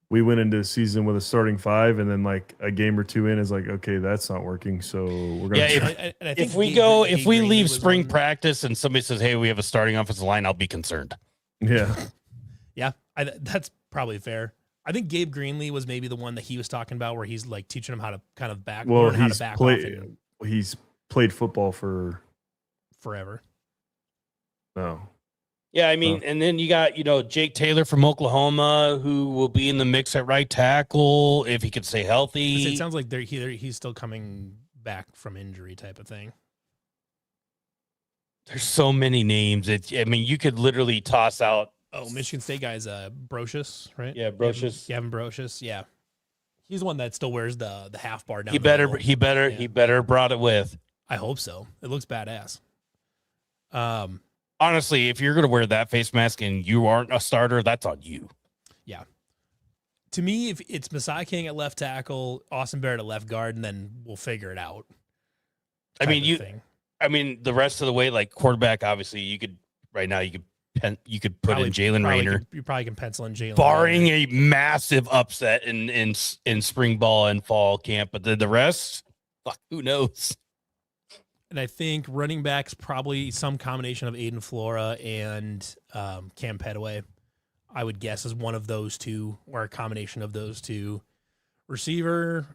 we went into the season with a starting 5, and then like a game or 2 in is like, okay, that's not working. So we're gonna. Yeah, I think if we leave spring practice and somebody says, "Hey, we have a starting offensive line," I'll be concerned. Yeah, yeah, that's probably fair. I think Gabe Greenlee was maybe the one that he was talking about, where he's like teaching him how to kind of learn how to back off. He's played football for forever. No. Yeah, I mean, and then you got, Jake Taylor from Oklahoma, who will be in the mix at right tackle if he could stay healthy. It sounds like he's still coming back from injury type of thing. There's so many names. You could literally toss out. Oh, Michigan State guy's Brocious, right? Yeah, Brocious. Gavin Brocious, yeah. He's the one that still wears the half bar down. He better brought it with. I hope so. It looks badass. Honestly, if you're going to wear that face mask and you aren't a starter, that's on you. Yeah. To me, if it's Messiah King at left tackle, Austin Barrett at left guard, and then we'll figure it out. The rest of the way, like quarterback, obviously you could put in Jalen Raynor. You probably can pencil in Jalen, barring a massive upset in spring ball and fall camp. But the rest, fuck, who knows? And I think running backs probably some combination of Aiden Flora and Cam Petaway, I would guess, is one of those two, or a combination of those two. Receiver,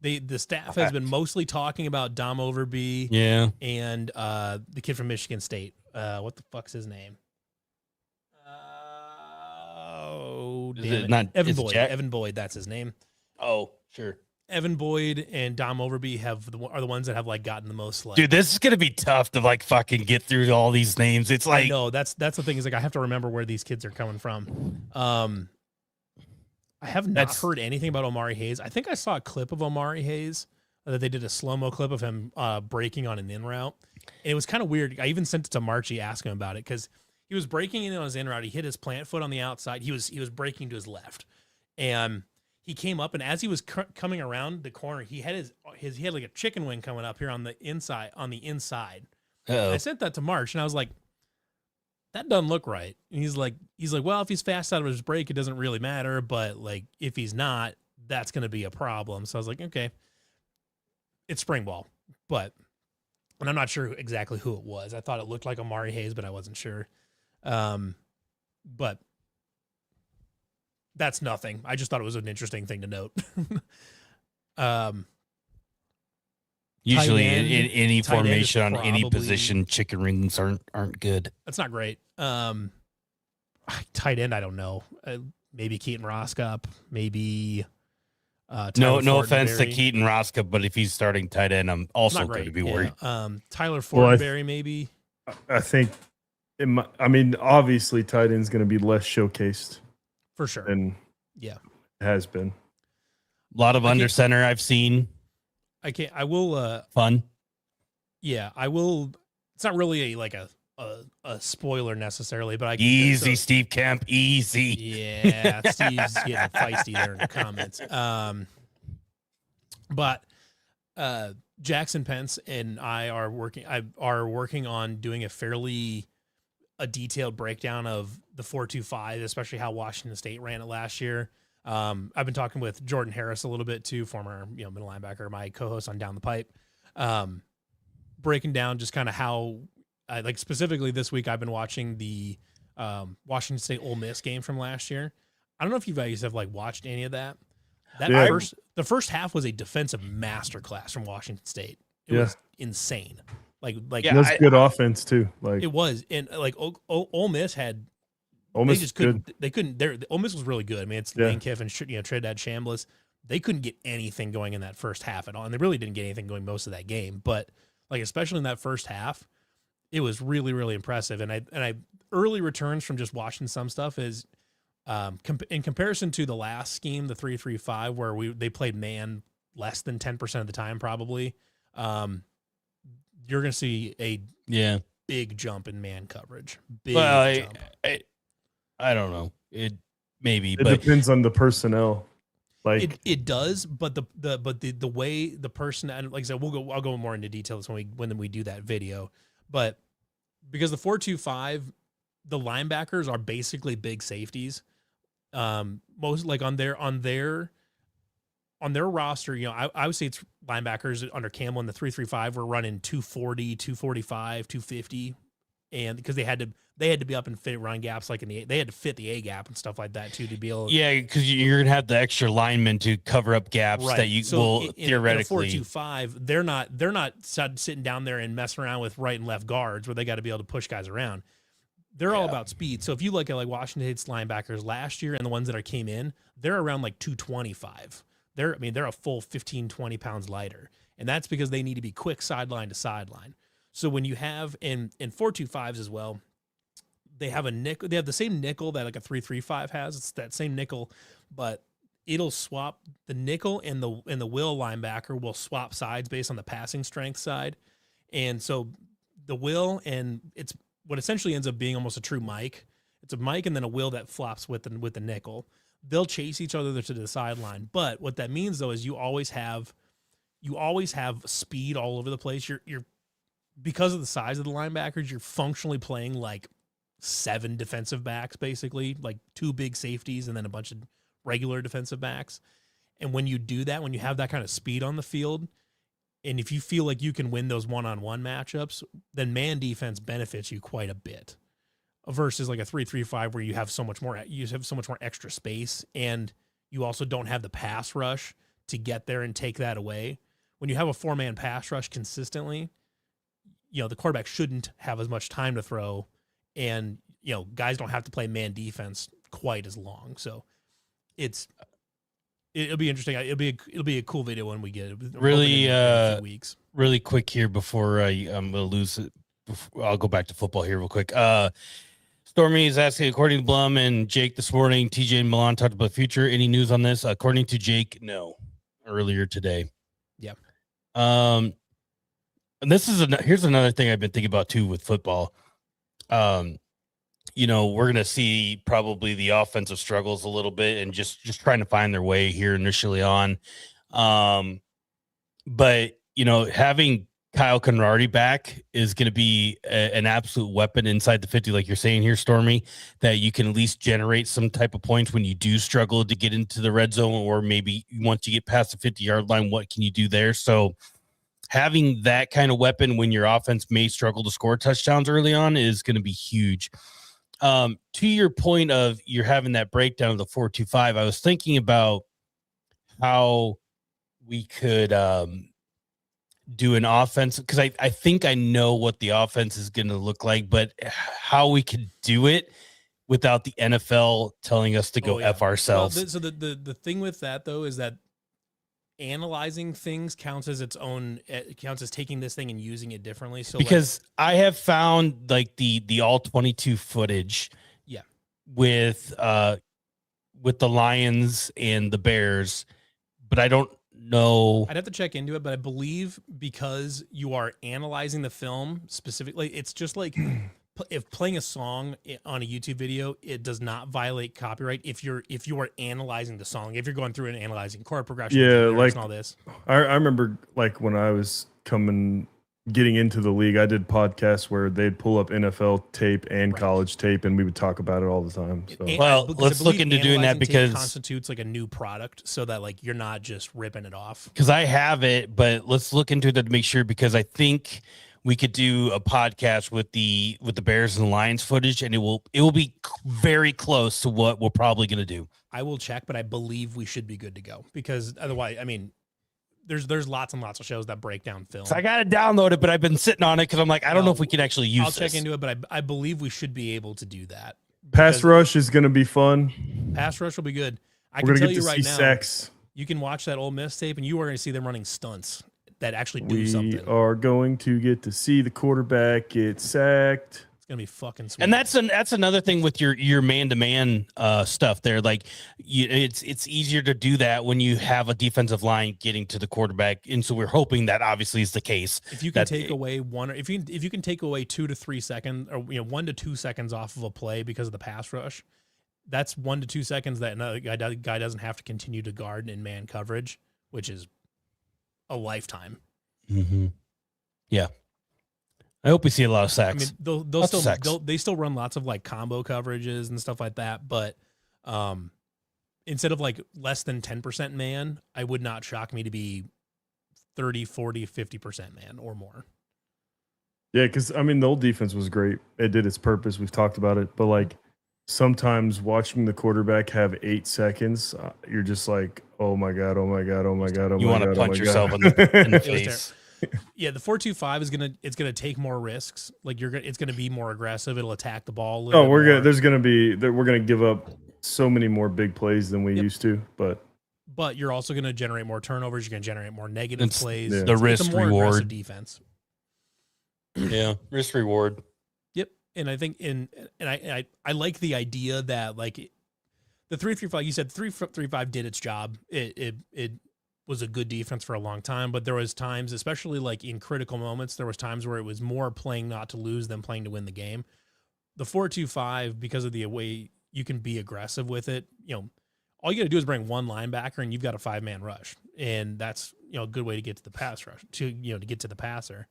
the staff has been mostly talking about Dom Overby, and the kid from Michigan State. What the fuck's his name? Evan Boyd. Evan Boyd, that's his name. Oh, sure. Evan Boyd and Dom Overby are the ones that have like gotten the most like. Dude, this is gonna be tough to like fucking get through all these names. It's like, no, that's the thing, is like I have to remember where these kids are coming from. I have not heard anything about Omari Hayes. I think I saw a clip of Omari Hayes that they did a slow-mo clip of him breaking on an in route. And it was kind of weird. I even sent it to Marchie, asking him about it, because he was breaking in on his in route. He hit his plant foot on the outside. He was breaking to his left, and he came up, and as he was coming around the corner, he had he had like a chicken wing coming up here on the inside. I sent that to March, and I was like, that doesn't look right. And he's like, well, if he's fast out of his break, it doesn't really matter. But like, if he's not, that's going to be a problem. So I was like, okay, it's spring ball, and I'm not sure exactly who it was. I thought it looked like Omari Hayes, but I wasn't sure. But that's nothing. I just thought it was an interesting thing to note. Usually in any formation on any position, chicken rings aren't good. That's not great. Tight end, I don't know. Maybe Keaton Roskup. Maybe. No offense to Keaton Roskup, but if he's starting tight end, I'm also going to be worried. Tyler Fortenberry, maybe. I think. Obviously, tight end's going to be less showcased. For sure. And yeah, it has been a lot of under center I've seen. I will fun. Yeah, I will. It's not really a spoiler necessarily, but Steve Kemp, easy. Yeah, Steve's getting feisty there in the comments. But Jackson Pence and I are working on doing a detailed breakdown of the 4-2-5, especially how Washington State ran it last year. I've been talking with Jordan Harris a little bit too, former middle linebacker, my co-host on Down the Pipe, breaking down just kind of how, like specifically this week, I've been watching the Washington State Ole Miss game from last year. I don't know if you guys have like watched any of that. The first half was a defensive masterclass from Washington State. It was insane. Like it was good offense too. Like it was, and like Ole Miss had. Ole Miss they just couldn't. They couldn't. Ole Miss was really good. I mean, it's Lane Kiffin, Trinidad Chambliss. They couldn't get anything going in that first half at all, and they really didn't get anything going most of that game. But like especially in that first half, it was really really impressive. And I early returns from just watching some stuff is in comparison to the last scheme, the 3-3-5, where they played man less than 10% of the time probably. You're going to see a big jump in man coverage. Big jump. I don't know. It depends on the personnel. Like it does, but the way the person, and like I said, I'll go more into details when we do that video. But because the 4-2-5, the linebackers are basically big safeties. Most like on their roster, I would say it's linebackers under Campbell in the 3-3-5 were running 240, 245, 250, and because they had to be up and fit run gaps like they had to fit the A gap and stuff like that too to be able. Because you're gonna have the extra linemen to cover up gaps that you will theoretically. In 4-2-5, they're not sitting down there and messing around with right and left guards where they got to be able to push guys around. They're all about speed. So if you look at like Washington State's linebackers last year and the ones that came in, they're around like 225. They're a full 15, 20 pounds lighter. And that's because they need to be quick sideline to sideline. So when you have in 4-2-5s as well, they have a nickel. They have the same nickel that like a 3-3-5 has. It's that same nickel, but it'll swap the nickel and the will linebacker will swap sides based on the passing strength side. And so the will, and it's what essentially ends up being almost a true Mike. It's a Mike and then a will that flops with the nickel. They'll chase each other to the sideline. But what that means though is you always have speed all over the place. You're because of the size of the linebackers, you're functionally playing like 7 defensive backs, basically, like 2 big safeties and then a bunch of regular defensive backs. And when you do that, when you have that kind of speed on the field, and if you feel like you can win those one-on-one matchups, then man defense benefits you quite a bit versus like a 3-3-5 where you have so much more extra space, and you also don't have the pass rush to get there and take that away. When you have a 4-man pass rush consistently, the quarterback shouldn't have as much time to throw, and guys don't have to play man defense quite as long. So it'll be interesting. It'll be a cool video when we get it. Really, in a few weeks. Really quick here before I'm gonna lose it. I'll go back to football here real quick. Stormy is asking, according to Blum and Jake this morning, TJ and Milan talked about the future. Any news on this? According to Jake, no. Earlier today. Yeah. And this is here's another thing I've been thinking about too with football. We're gonna see probably the offensive struggles a little bit and just trying to find their way here initially on. But having Kyle Conradi back is going to be an absolute weapon inside the 50, like you're saying here, Stormy, that you can at least generate some type of points when you do struggle to get into the red zone, or maybe once you get past the 50-yard line, what can you do there? So having that kind of weapon when your offense may struggle to score touchdowns early on is going to be huge. To your point of you're having that breakdown of the 4-2-5, I was thinking about how we could do an offense, because I think I know what the offense is going to look like, but how we could do it without the NFL telling us to go F ourselves. Well, so the thing with that though is that analyzing things counts as its own. It counts as taking this thing and using it differently. So because I have found like the all 22 footage, with the Lions and the Bears, but I don't know. I'd have to check into it, but I believe because you are analyzing the film specifically, it's just like if playing a song on a YouTube video, it does not violate copyright if you are analyzing the song, if you're going through and analyzing chord progression, and all this. I remember like when I was getting into the league, I did podcasts where they'd pull up NFL tape and college tape, and we would talk about it all the time. So. Well, let's look into doing that, because constitutes like a new product, so that like you're not just ripping it off. Because I have it, but let's look into that to make sure, because I think we could do a podcast with the Bears and Lions footage, and it will be very close to what we're probably going to do. I will check, but I believe we should be good to go because otherwise, I mean, there's lots and lots of shows that break down film. So I got to download it, but I've been sitting on it because I'm like, I don't know if we can actually use I'll check this. into it, but I believe we should be able to do that. Pass rush is going to be fun. Pass rush will be good. I We're can going to tell get you to right see now, sex. you can watch that Ole Miss tape, and you are going to see them running stunts that actually do We something. are going to get to see the quarterback get sacked. It's going to be fucking sweet. And that's another thing with your man-to-man stuff there. Like it's easier to do that when you have a defensive line getting to the quarterback. And so we're hoping that obviously is the case. If you can take away if you can take away 2 to 3 seconds or 1 to 2 seconds off of a play because of the pass rush, that's 1 to 2 seconds that another guy doesn't have to continue to guard in man coverage, which is a lifetime. Mm-hmm. Yeah. I hope we see a lot of sacks. I mean, they still run lots of like combo coverages and stuff like that, but instead of like less than 10% man, I would not shock me to be 30, 40, 50% man or more. Yeah, because I mean the old defense was great. It did its purpose. We've talked about it, but like sometimes watching the quarterback have 8 seconds, you're just like, oh my god, oh my god, oh my god, oh my god. You want to punch yourself in the face. Yeah, the 4-2-5 is gonna take more risks. Like it's gonna be more aggressive. It'll attack the ball. We're gonna give up so many more big plays than we used to, but you're also gonna generate more turnovers. You're gonna generate more negative plays. Yeah. The risk it's a more reward aggressive defense. Yeah, risk reward. Yep, and I think I like the idea that like the 3-3-5. You said 3-3-5 did its job. It was a good defense for a long time, but there was times, especially like in critical moments, there was times where it was more playing not to lose than playing to win the game. The 4-2-5, because of the way you can be aggressive with it, all you got to do is bring one linebacker and you've got a 5-man rush, and that's a good way to get to the pass rush to get to the passer.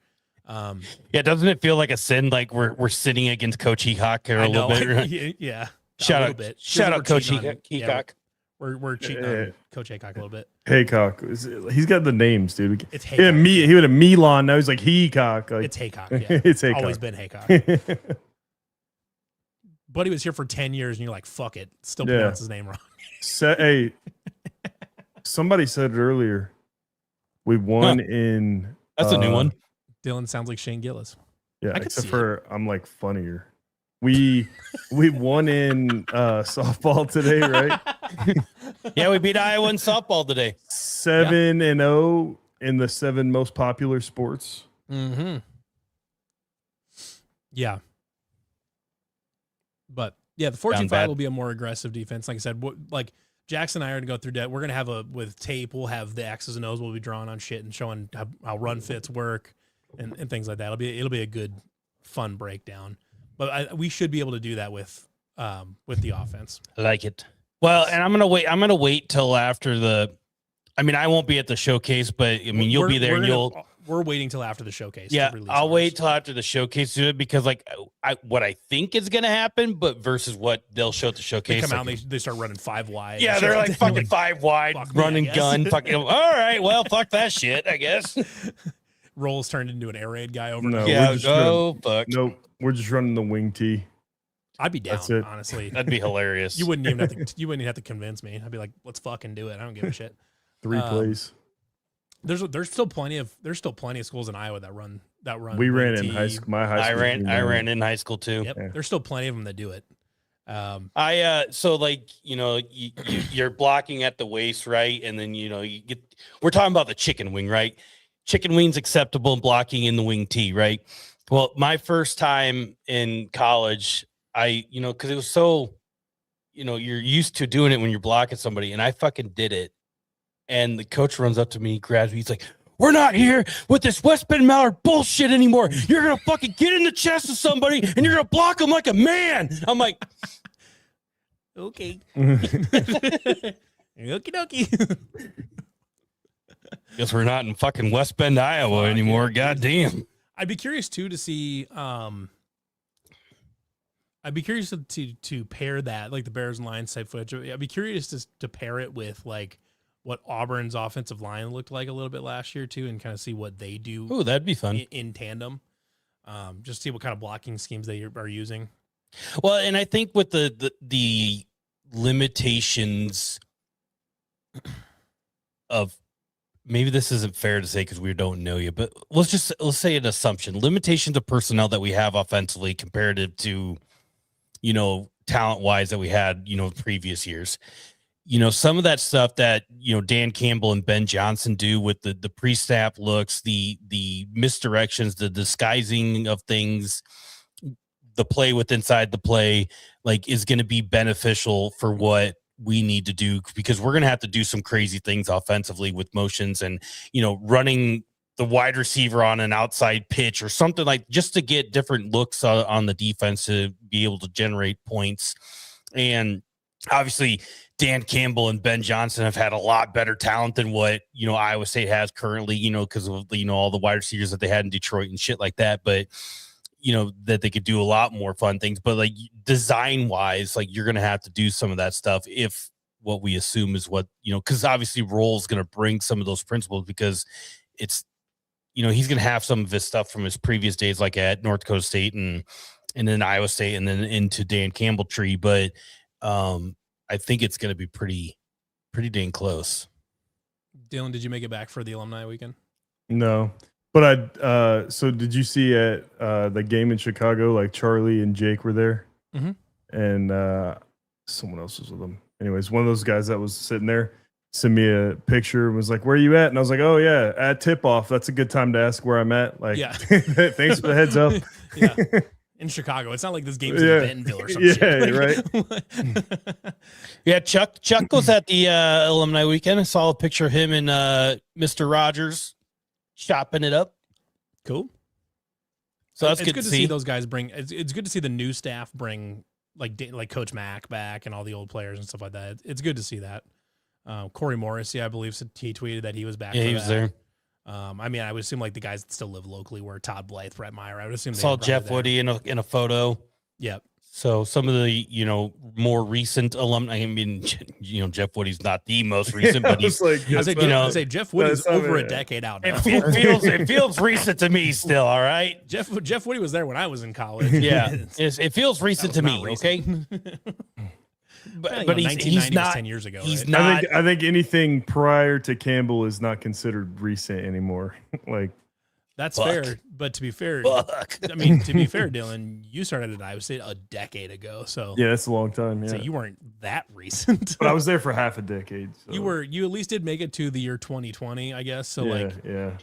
Yeah, doesn't it feel like a sin? Like we're sitting against Coach Heacock here a little bit. Right? Yeah, shout out Coach Heacock. Yeah, we're cheating on Coach Haycock a little bit. Haycock, he's got the names, dude. It's Haycock. He had a Milan. Now he's like Heacock. Like, it's Haycock. Yeah. It's Haycock. Always been Haycock. But he was here for 10 years, and you're like, fuck it. Still pronounce his name wrong. Hey, somebody said it earlier. We won in. That's a new one. Dylan sounds like Shane Gillis. Yeah, except for I'm like funnier. We won in softball today, right? Yeah, we beat Iowa in softball today. 7-0 in the 7 most popular sports. Mm-hmm. Yeah. But yeah, the 4-2-5 will be a more aggressive defense. Like I said, like Jackson and I are going to go through that. We're going to have with tape, we'll have the X's and O's. We'll be drawing on shit and showing how run fits work and things like that. It'll be a good, fun breakdown. But we should be able to do that with the offense. I like it. Well, and I'm gonna wait till after the. I mean, I won't be at the showcase, but I mean, you'll be there, and We're waiting till after the showcase. Yeah, I'll wait till after the showcase to do it because, like, what I think is gonna happen, but versus what they'll show at the showcase. They come out and they start running 5 wide. Yeah, they're like fucking 5 wide, running gun. Fucking. All right, well, fuck that shit, I guess. Rolls turned into an air raid guy over. No, yeah. Fuck. Nope. We're just running the wing tee. I'd be down, honestly. That'd be hilarious. You wouldn't even have to convince me. I'd be like, let's fucking do it. I don't give a shit. 3 plays. There's still plenty of schools in Iowa that run. We ran in high school. My high school. I ran in high school too. Yep. Yeah. There's still plenty of them that do it. So like, you're blocking at the waist, right? And then, we're talking about the chicken wing, right? Chicken wing's acceptable in blocking in the wing tee, right? Well, my first time in college, because it was so, you're used to doing it when you're blocking somebody, and I fucking did it. And the coach runs up to me, grabs me, he's like, "We're not here with this West Bend Mallard bullshit anymore. You're going to fucking get in the chest of somebody, and you're going to block them like a man." I'm like, okay. Okie dokie. Guess we're not in fucking West Bend, Iowa anymore. Goddamn. I'd be curious too to see. I'd be curious to pair that, like the Bears and Lions type footage. I'd be curious to pair it with like what Auburn's offensive line looked like a little bit last year too, and kind of see what they do. Oh, that'd be fun in tandem. Just see what kind of blocking schemes they are using. Well, and I think with the limitations of, maybe this isn't fair to say because we don't know you, but let's say an assumption, limitations of personnel that we have offensively comparative to, talent wise that we had, previous years. Some of that stuff that, Dan Campbell and Ben Johnson do with the pre-snap looks, the misdirections, the disguising of things, the play with inside the play, like, is going to be beneficial for what we need to do, because we're going to have to do some crazy things offensively with motions and, running the wide receiver on an outside pitch or something, like, just to get different looks on the defense to be able to generate points. And obviously Dan Campbell and Ben Johnson have had a lot better talent than what, Iowa State has currently, because of, all the wide receivers that they had in Detroit and shit like that. But, that they could do a lot more fun things, but like design wise, like, you're going to have to do some of that stuff if what we assume is what, because obviously Roll's going to bring some of those principles, because it's, he's going to have some of his stuff from his previous days, like at North Dakota State and then Iowa State and then into Dan Campbell tree. But I think it's going to be pretty dang close. Dylan, did you make it back for the alumni weekend? No, but so did you see at the game in Chicago, like Charlie and Jake were there, and someone else was with them. Anyways, one of those guys that was sitting there sent me a picture and was like, "Where are you at?" And I was like, "Oh yeah, at tip off. That's a good time to ask where I'm at." Like, yeah. Thanks for the heads up. Yeah. In Chicago. It's not like this game's in Bentonville or some shit. Right. Yeah, Chuck was at the alumni weekend. I saw a picture of him and Mr. Rogers chopping it up. Cool. So that's good to see those guys bring. It's good to see the new staff bring like Coach Mack back and all the old players and stuff like that. It's good to see that. Corey Morrissey, I believe, he tweeted that he was back. Yeah, he was there. I mean, I would assume like the guys that still live locally were Todd Blythe, Brett Meyer. I would assume they saw Jeff Woody in a photo. Yep. So some of the more recent alumni. I mean, Jeff Woody's not the most recent, but he's like, I say Jeff Woody's over a decade out now. It feels recent to me still. All right, Jeff Woody was there when I was in college. Yeah, it feels recent to me. Recent. Okay. But he's not 10 years ago. He's right? not. I think anything prior to Campbell is not considered recent anymore. Like, that's fuck. fair. But to be fair, Fuck. I mean, to be fair, Dylan, you started at Iowa State a decade ago. So yeah, that's a long time. Yeah. So you weren't that recent. But I was there for half a decade. So. You at least did make it to the year 2020, I guess. So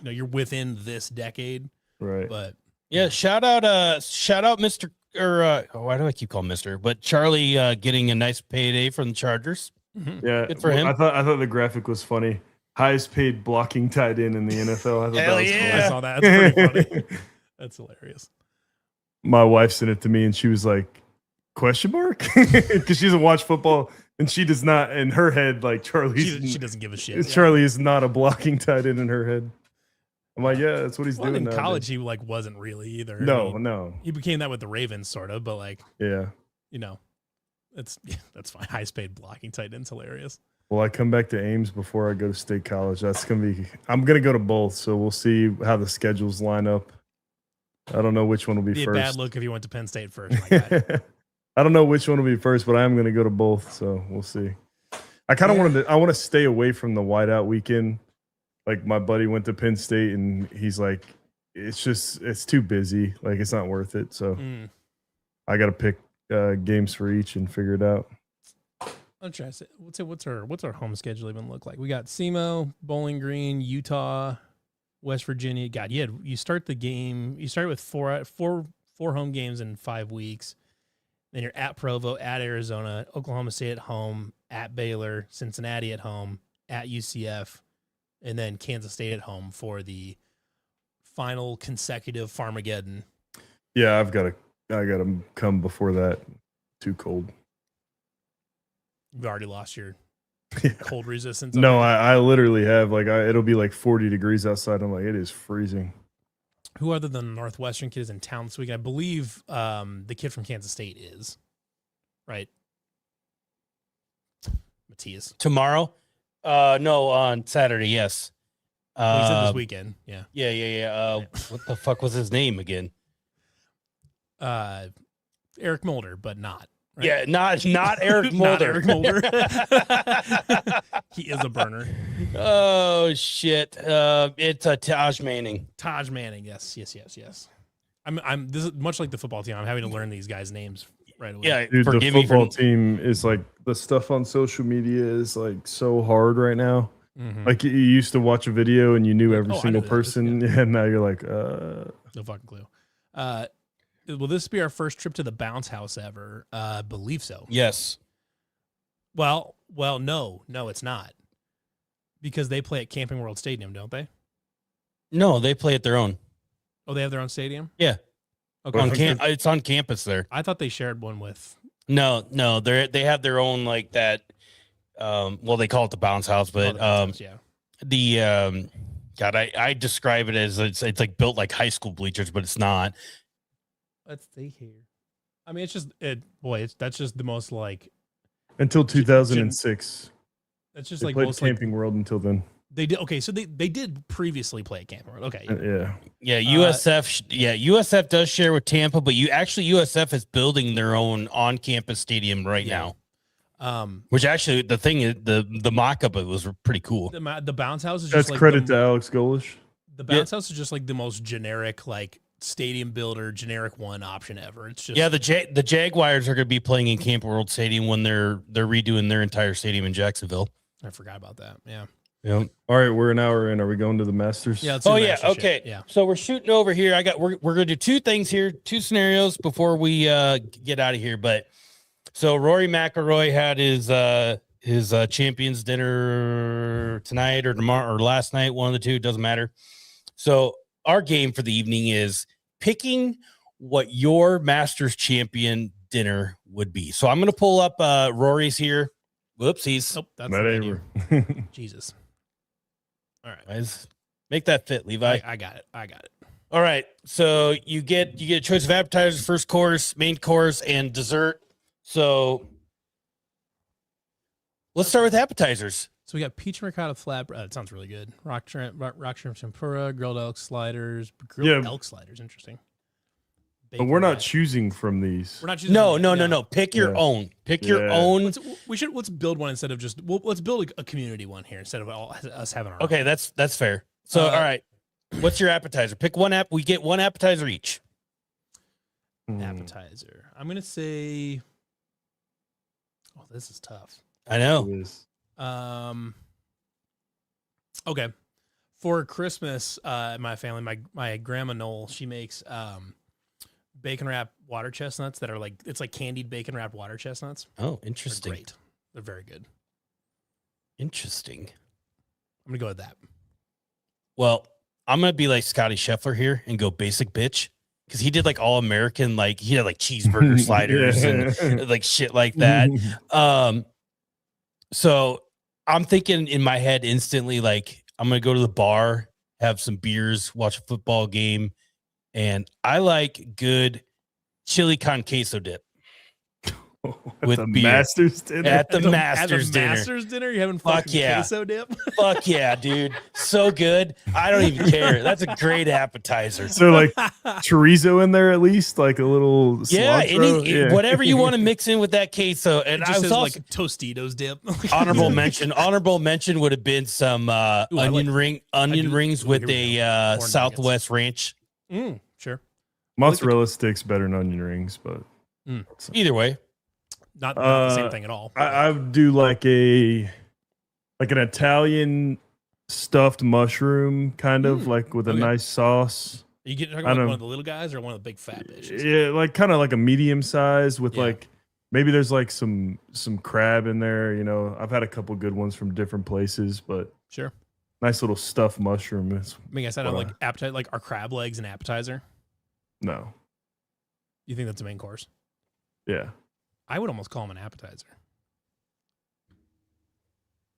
you're within this decade. Right. But yeah, shout out Mr. Why do I keep calling Mr.? But Charlie getting a nice payday from the Chargers. Mm-hmm. Yeah, good for him. I thought the graphic was funny. Highest paid blocking tight end in the NFL. I thought Hell that was yeah. funny. I saw that. That's pretty funny. That's hilarious. My wife sent it to me and she was like, question mark? Because she doesn't watch football and she does not, in her head, like she doesn't give a shit. Charlie is not a blocking tight end in her head. I'm like, yeah, that's what he's doing. In nowadays. college, he wasn't really either. No. He became that with the Ravens, sort of, but yeah. That's fine. Highest paid blocking tight end's hilarious. Well, I come back to Ames before I go to State College. I'm gonna go to both, so we'll see how the schedules line up. I don't know which one will be It'd first. be a bad look if you went to Penn State first. My guy. I don't know which one will be first, but I am gonna go to both, so we'll see. I kind of I want to stay away from the whiteout weekend. Like, my buddy went to Penn State and he's like, it's too busy. Like, it's not worth it. So I got to pick games for each and figure it out. I'm trying to say, what's our home schedule even look like? We got SEMO, Bowling Green, Utah, West Virginia. God, you start the game. You start with four home games in 5 weeks. Then you're at Provo, at Arizona, Oklahoma State at home, at Baylor, Cincinnati at home, at UCF. And then Kansas State at home for the final consecutive Farmageddon. Yeah, I gotta come before that. Too cold. You've already lost your cold resistance. No, I literally have. Like, it'll be like 40 degrees outside. I'm like, it is freezing. Who other than the Northwestern kid is in town this week? I believe the kid from Kansas State is. Right? Matthias. Tomorrow? No, on Saturday, yes. He said this weekend. Yeah. Yeah. What the fuck was his name again? Eric Mulder, but not. Right? Yeah, not Eric Not Mulder. Eric Mulder. He is a burner. Oh shit! It's a Taj Manning. Taj Manning. Yes. I'm. This is much like the football team. I'm having to learn these guys' names right away. Yeah, Dude, the forgive me football for. team is like the stuff on social media is like so hard right now. Mhm. Like you used to watch a video and you knew Like, every oh, I single knew that. person, and now you're like, No fucking clue. Will this be our first trip to the bounce house ever? I believe so. Yes. Well, no, it's not. Because they play at Camping World Stadium, don't they? No, they play at their own. Oh, they have their own stadium? Yeah. Okay. On it's on campus there. I thought they shared one with. No, they have their own like that. Well, they call it the bounce house, but the bounce house, yeah. the God, I describe it as it's like built like high school bleachers, but it's not. Let's see here. I mean, it's just that's just the most like until 2006. That's just They like played most Camping World until then. They did okay, so they did previously play at Camping World. Okay, Yeah. USF does share with Tampa, but USF is building their own on-campus stadium right now. Which actually the thing is the mock-up it was pretty cool. The bounce house is that's just like credit to Alex Golish. The bounce house is just like the most generic like stadium builder generic one option ever. It's just the Jaguars are going to be playing in Camping World Stadium when they're redoing their entire stadium in Jacksonville. I forgot about that. Yeah. All right, we're an hour in. Are we going to the Masters? Yeah. Okay. Yeah. So we're shooting over here. We're going to do two things here, two scenarios before we get out of here. But so Rory McIlroy had his champions dinner tonight or tomorrow or last night, one of the two, doesn't matter. So our game for the evening is picking what your Masters champion dinner would be. So I'm going to pull up Rory's here. Whoopsies. Nope, that's Not the menu. Avery. Jesus. All right. Guys, make that fit, Levi. I got it. All right. So you get a choice of appetizers, first course, main course, and dessert. So let's start with appetizers. So we got peach ricotta flatbread. It sounds really good. Rock shrimp tempura, grilled elk sliders. Elk sliders, interesting. But we're not choosing from these. We're not choosing. No. Pick your own. Pick your own. Let's build one instead of just. Let's build a community one here instead of us having our. Okay, own. that's fair. So all right, what's your appetizer? Pick one app. We get one appetizer each. Appetizer. I'm gonna say. Oh, this is tough. I know. It is. Okay. For Christmas, my family, my grandma Noel, she makes bacon wrapped water chestnuts that are like it's like candied bacon wrapped water chestnuts. Oh, interesting. They're great. They're very good. Interesting. I'm gonna go with that. Well, I'm gonna be like Scotty Scheffler here and go basic bitch because he did like all American, like he had like cheeseburger sliders and like shit like that. So I'm thinking in my head instantly, like I'm gonna go to the bar, have some beers, watch a football game, and I like good chili con queso dip. With the beer. Masters dinner. At the Masters dinner. Masters dinner, you having Fuck fucking yeah. queso dip? Fuck yeah, dude. So good. I don't even care. That's a great appetizer. So like chorizo in there at least, like a little cilantro? Whatever you want to mix in with that queso. And It I just was says also like Tostitos dip. honorable mention. Honorable mention would have been some onion rings with a Southwest Ranch. Sure. Mozzarella sticks better than onion rings, but Either way. Not the same thing at all. I would do like an Italian stuffed mushroom, kind of like with a nice sauce. Are you talking about one of the little guys or one of the big fat dishes? Yeah, like kind of like a medium size with like maybe there's like some crab in there. You know, I've had a couple good ones from different places, but Sure. nice little stuffed mushroom. I mean, I said like appetite, like are crab legs an appetizer? No. You think that's a main course? Yeah. I would almost call them an appetizer.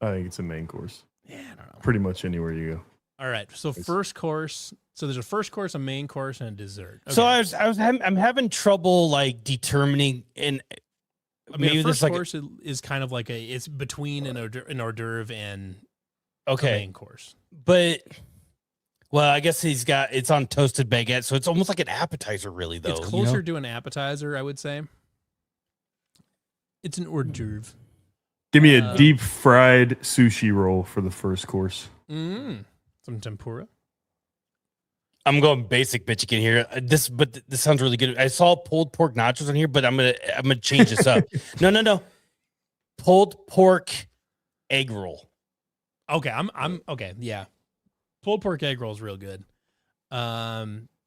I think it's a main course. Yeah, I don't know. Pretty much anywhere you go. All right. So first course. So there's a first course, a main course, and a dessert. Okay. So I'm having trouble like determining and I mean, maybe the first this course is kind of like it's between an hors d'oeuvre and a okay main course. But Well, I guess it's on toasted baguette, so it's almost like an appetizer, really. Though It's closer to an appetizer, I would say. It's an hors d'oeuvre. Give me a deep fried sushi roll for the first course. Some tempura. I'm going basic bitch again here. This sounds really good. I saw pulled pork nachos on here, but I'm gonna change this up. No. Pulled pork egg roll. Okay, I'm okay. Yeah, pulled pork egg roll is real good.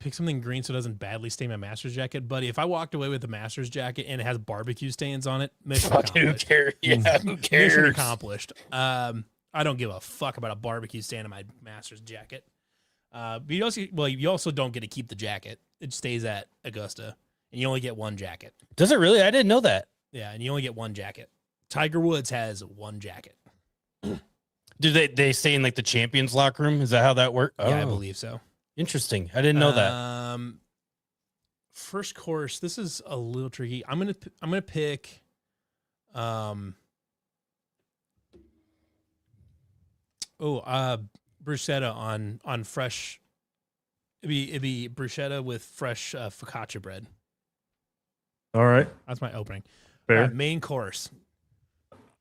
Pick something green so it doesn't badly stain my master's jacket, buddy. If I walked away with a master's jacket and it has barbecue stains on it, mission accomplished. Who cares? Yeah, who cares? Mission accomplished. I don't give a fuck about a barbecue stain on my master's jacket. But you also don't get to keep the jacket. It stays at Augusta, and you only get one jacket. Does it really? I didn't know that. Yeah, and you only get one jacket. Tiger Woods has one jacket. Do they stay in like the champions locker room? Is that how that works? Yeah, I believe so. Interesting. I didn't know that. First course. This is a little tricky. I'm gonna pick. Bruschetta on fresh. It'd be bruschetta with fresh focaccia bread. All right. That's my opening. Fair. Main course.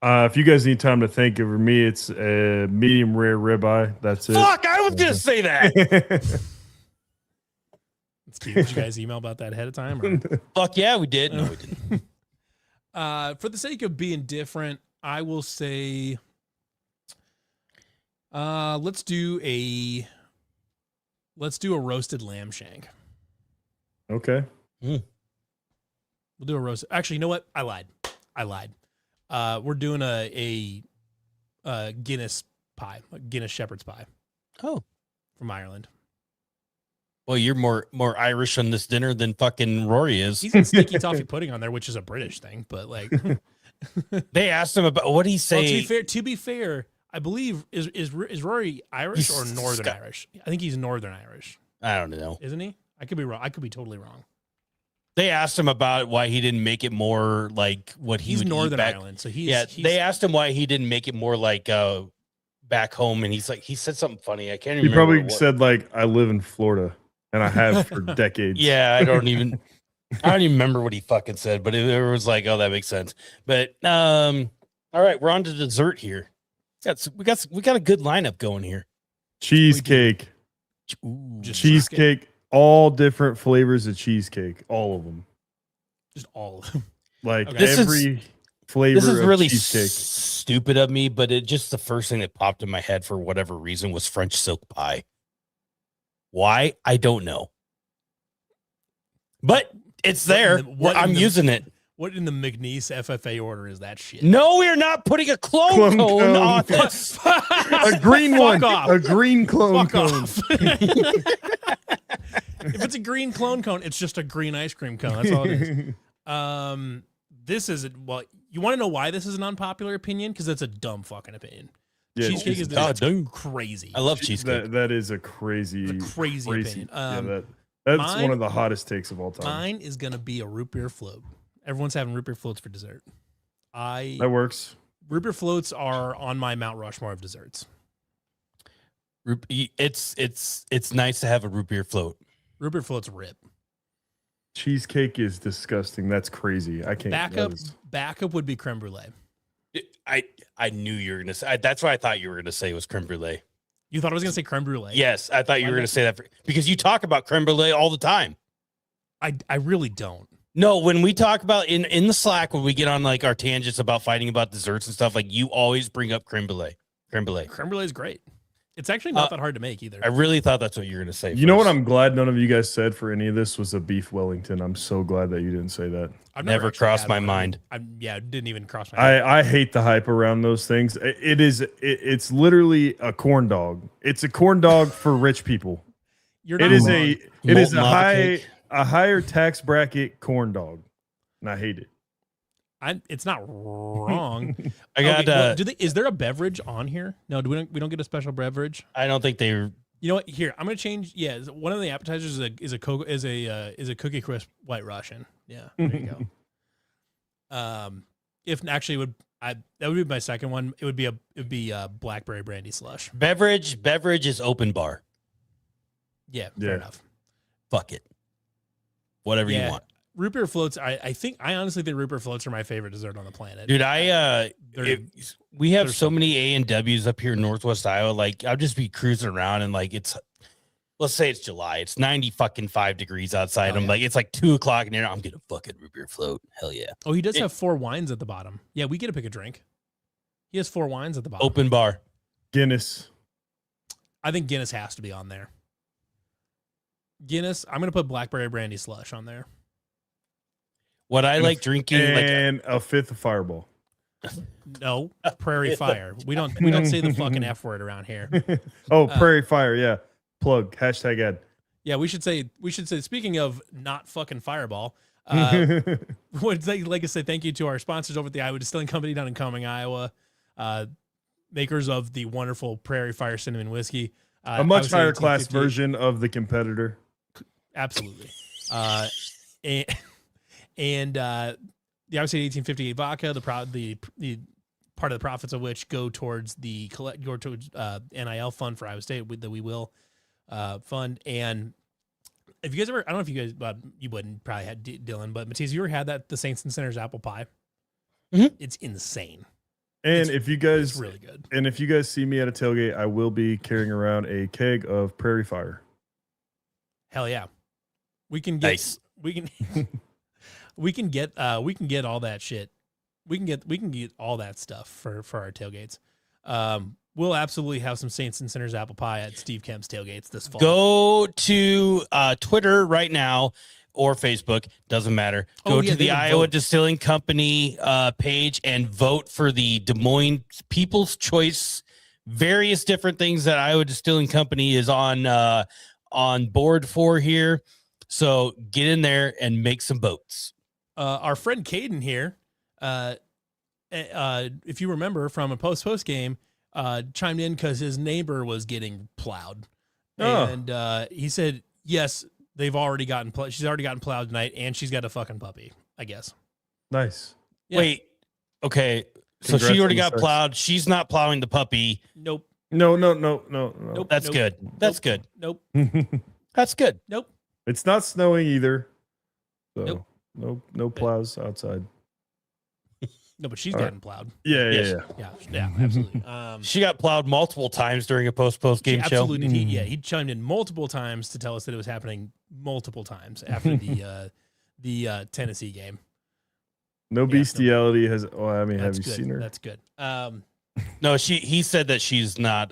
If you guys need time to think, for me, it's a medium rare ribeye. That's it. Fuck! I was gonna say that. That's cute. Did you guys email about that ahead of time? Or? Fuck yeah, we did. No, we didn't. For the sake of being different, I will say, let's do a roasted lamb shank. Okay. We'll do a roast. Actually, you know what? I lied. We're doing a Guinness pie, a Guinness shepherd's pie. Oh, from Ireland. Well, you're more Irish on this dinner than fucking Rory is. He's got sticky toffee pudding on there, which is a British thing, but like they asked him about what did he say. Well, to be fair, I believe is Rory Irish or Northern Irish? I think he's Northern Irish. I don't know. Isn't he? I could be wrong. I could be totally wrong. They asked him about why he didn't make it more like what he's Northern back. Ireland, so he's They asked him why he didn't make it more like back home, and he said something funny. I can't He remember. He probably said like, "I live in Florida, and I have for decades." Yeah, I don't even remember what he fucking said, but it was like, oh, that makes sense. But all right, we're on to dessert here. We got a good lineup going here. Cheesecake. Ooh. Cheesecake. All different flavors of cheesecake. All of them. Just all of them. Like okay. every flavor This is of really cheesecake. Stupid of me, but it just the first thing that popped in my head for whatever reason was French silk pie. Why? I don't know. But it's there. I'm using it. What in the McNeese FFA order is that shit? No, we're not putting a clone cone on this. A green one. Off. A green clone cone. If it's a green clone cone, it's just a green ice cream cone. That's all it is. This is you want to know why this is an unpopular opinion? Because it's a dumb fucking opinion. Yeah, cheesecake is crazy. I love cheesecake. That is a crazy opinion. That's one of the hottest takes of all time. Mine is gonna be a root beer float. Everyone's having root beer floats for dessert. That works. Root beer floats are on my Mount Rushmore of desserts. It's nice to have a root beer float. Root beer floats rip. Cheesecake is disgusting. That's crazy. I can't. Backup would be creme brulee. I knew you were gonna say. That's what I thought you were gonna say was creme brulee. You thought I was gonna say creme brulee? Yes, I thought you were gonna say that because you talk about creme brulee all the time. I really don't. No, when we talk about in the Slack, when we get on like our tangents about fighting about desserts and stuff, like you always bring up creme brulee. Creme brulee. Creme brulee is great. It's actually not that hard to make either. I really thought that's what you were going to say. You know what I'm glad none of you guys said for any of this was a beef Wellington. I'm so glad that you didn't say that. I've never crossed my mind. It didn't even cross my mind. I hate the hype around those things. It's literally a corn dog. It's a corn dog for rich people. It is a higher tax bracket corn dog. And I hate it. It's not wrong. I got. Is there a beverage on here? No, we don't get a special beverage. I don't think they. You know what? Here, I'm gonna change. Yeah, one of the appetizers is a Cookie Crisp White Russian. Yeah, there you go. If actually that would be my second one. It would be a blackberry brandy slush. Beverage is open bar. Yeah, Yeah. fair enough. Fuck it. Whatever you Yeah. want. Root beer floats. I honestly think root beer floats are my favorite dessert on the planet. Dude, we have they're so so many A&Ws up here in Northwest Iowa. Like, I'll just be cruising around and like let's say it's July. It's 95 degrees outside. Oh, I'm yeah. like, it's like 2:00 in there. I'm getting a fucking root beer float. Hell yeah. Oh, he does have 4 wines at the bottom. Yeah, we get to pick a drink. He has 4 wines at the bottom. Open bar. Guinness. I think Guinness has to be on there. Guinness. I'm gonna put blackberry brandy slush on there. What I like drinking, and a fifth of Fireball. No, Prairie Fire. We don't say the fucking F word around here. Prairie Fire, yeah. Plug hashtag ad. Yeah, we should say. Speaking of not fucking Fireball, would like to say thank you to our sponsors over at the Iowa Distilling Company down in Cumming, Iowa, makers of the wonderful Prairie Fire cinnamon whiskey. A much higher class version of the competitor. Absolutely. And the obviously 1858 vodka, the part of the profits of which go towards NIL fund for Iowa State that we will fund. And if you guys ever, I don't know if you guys, you wouldn't probably had Dylan, but Matisse, you ever had the Saints and Sinners apple pie? Mm-hmm. It's insane. And if you guys, it's really good. And if you guys see me at a tailgate, I will be carrying around a keg of Prairie Fire. Hell yeah, we can get nice. we can get all that shit. We can get all that stuff for our tailgates. We'll absolutely have some Saints and Sinners apple pie at Steve Kemp's tailgates this fall. Go to Twitter right now or Facebook, doesn't matter. Go to the Iowa Distilling Company page and vote for the Des Moines People's Choice. Various different things that Iowa Distilling Company is on board for here. So get in there and make some votes. Our friend Caden here, if you remember from a post game, chimed in because his neighbor was getting plowed. Oh. And he said, yes, they've already gotten she's already gotten plowed tonight, and she's got a fucking puppy, I guess. Nice. Yeah. Wait, okay. So Congrats she already on the got sex. plowed. She's not plowing the puppy. Nope. No. Nope. That's good. That's good. Nope. That's good. Nope. It's not snowing either. So Nope. no plows outside. No, but she's All gotten plowed. Yeah. Yeah, absolutely. She got plowed multiple times during a post game show. Absolutely did. He chimed in multiple times to tell us that it was happening multiple times after the Tennessee game. No bestiality has. Oh, I mean, have you good. seen her? That's good. No, he said that she's not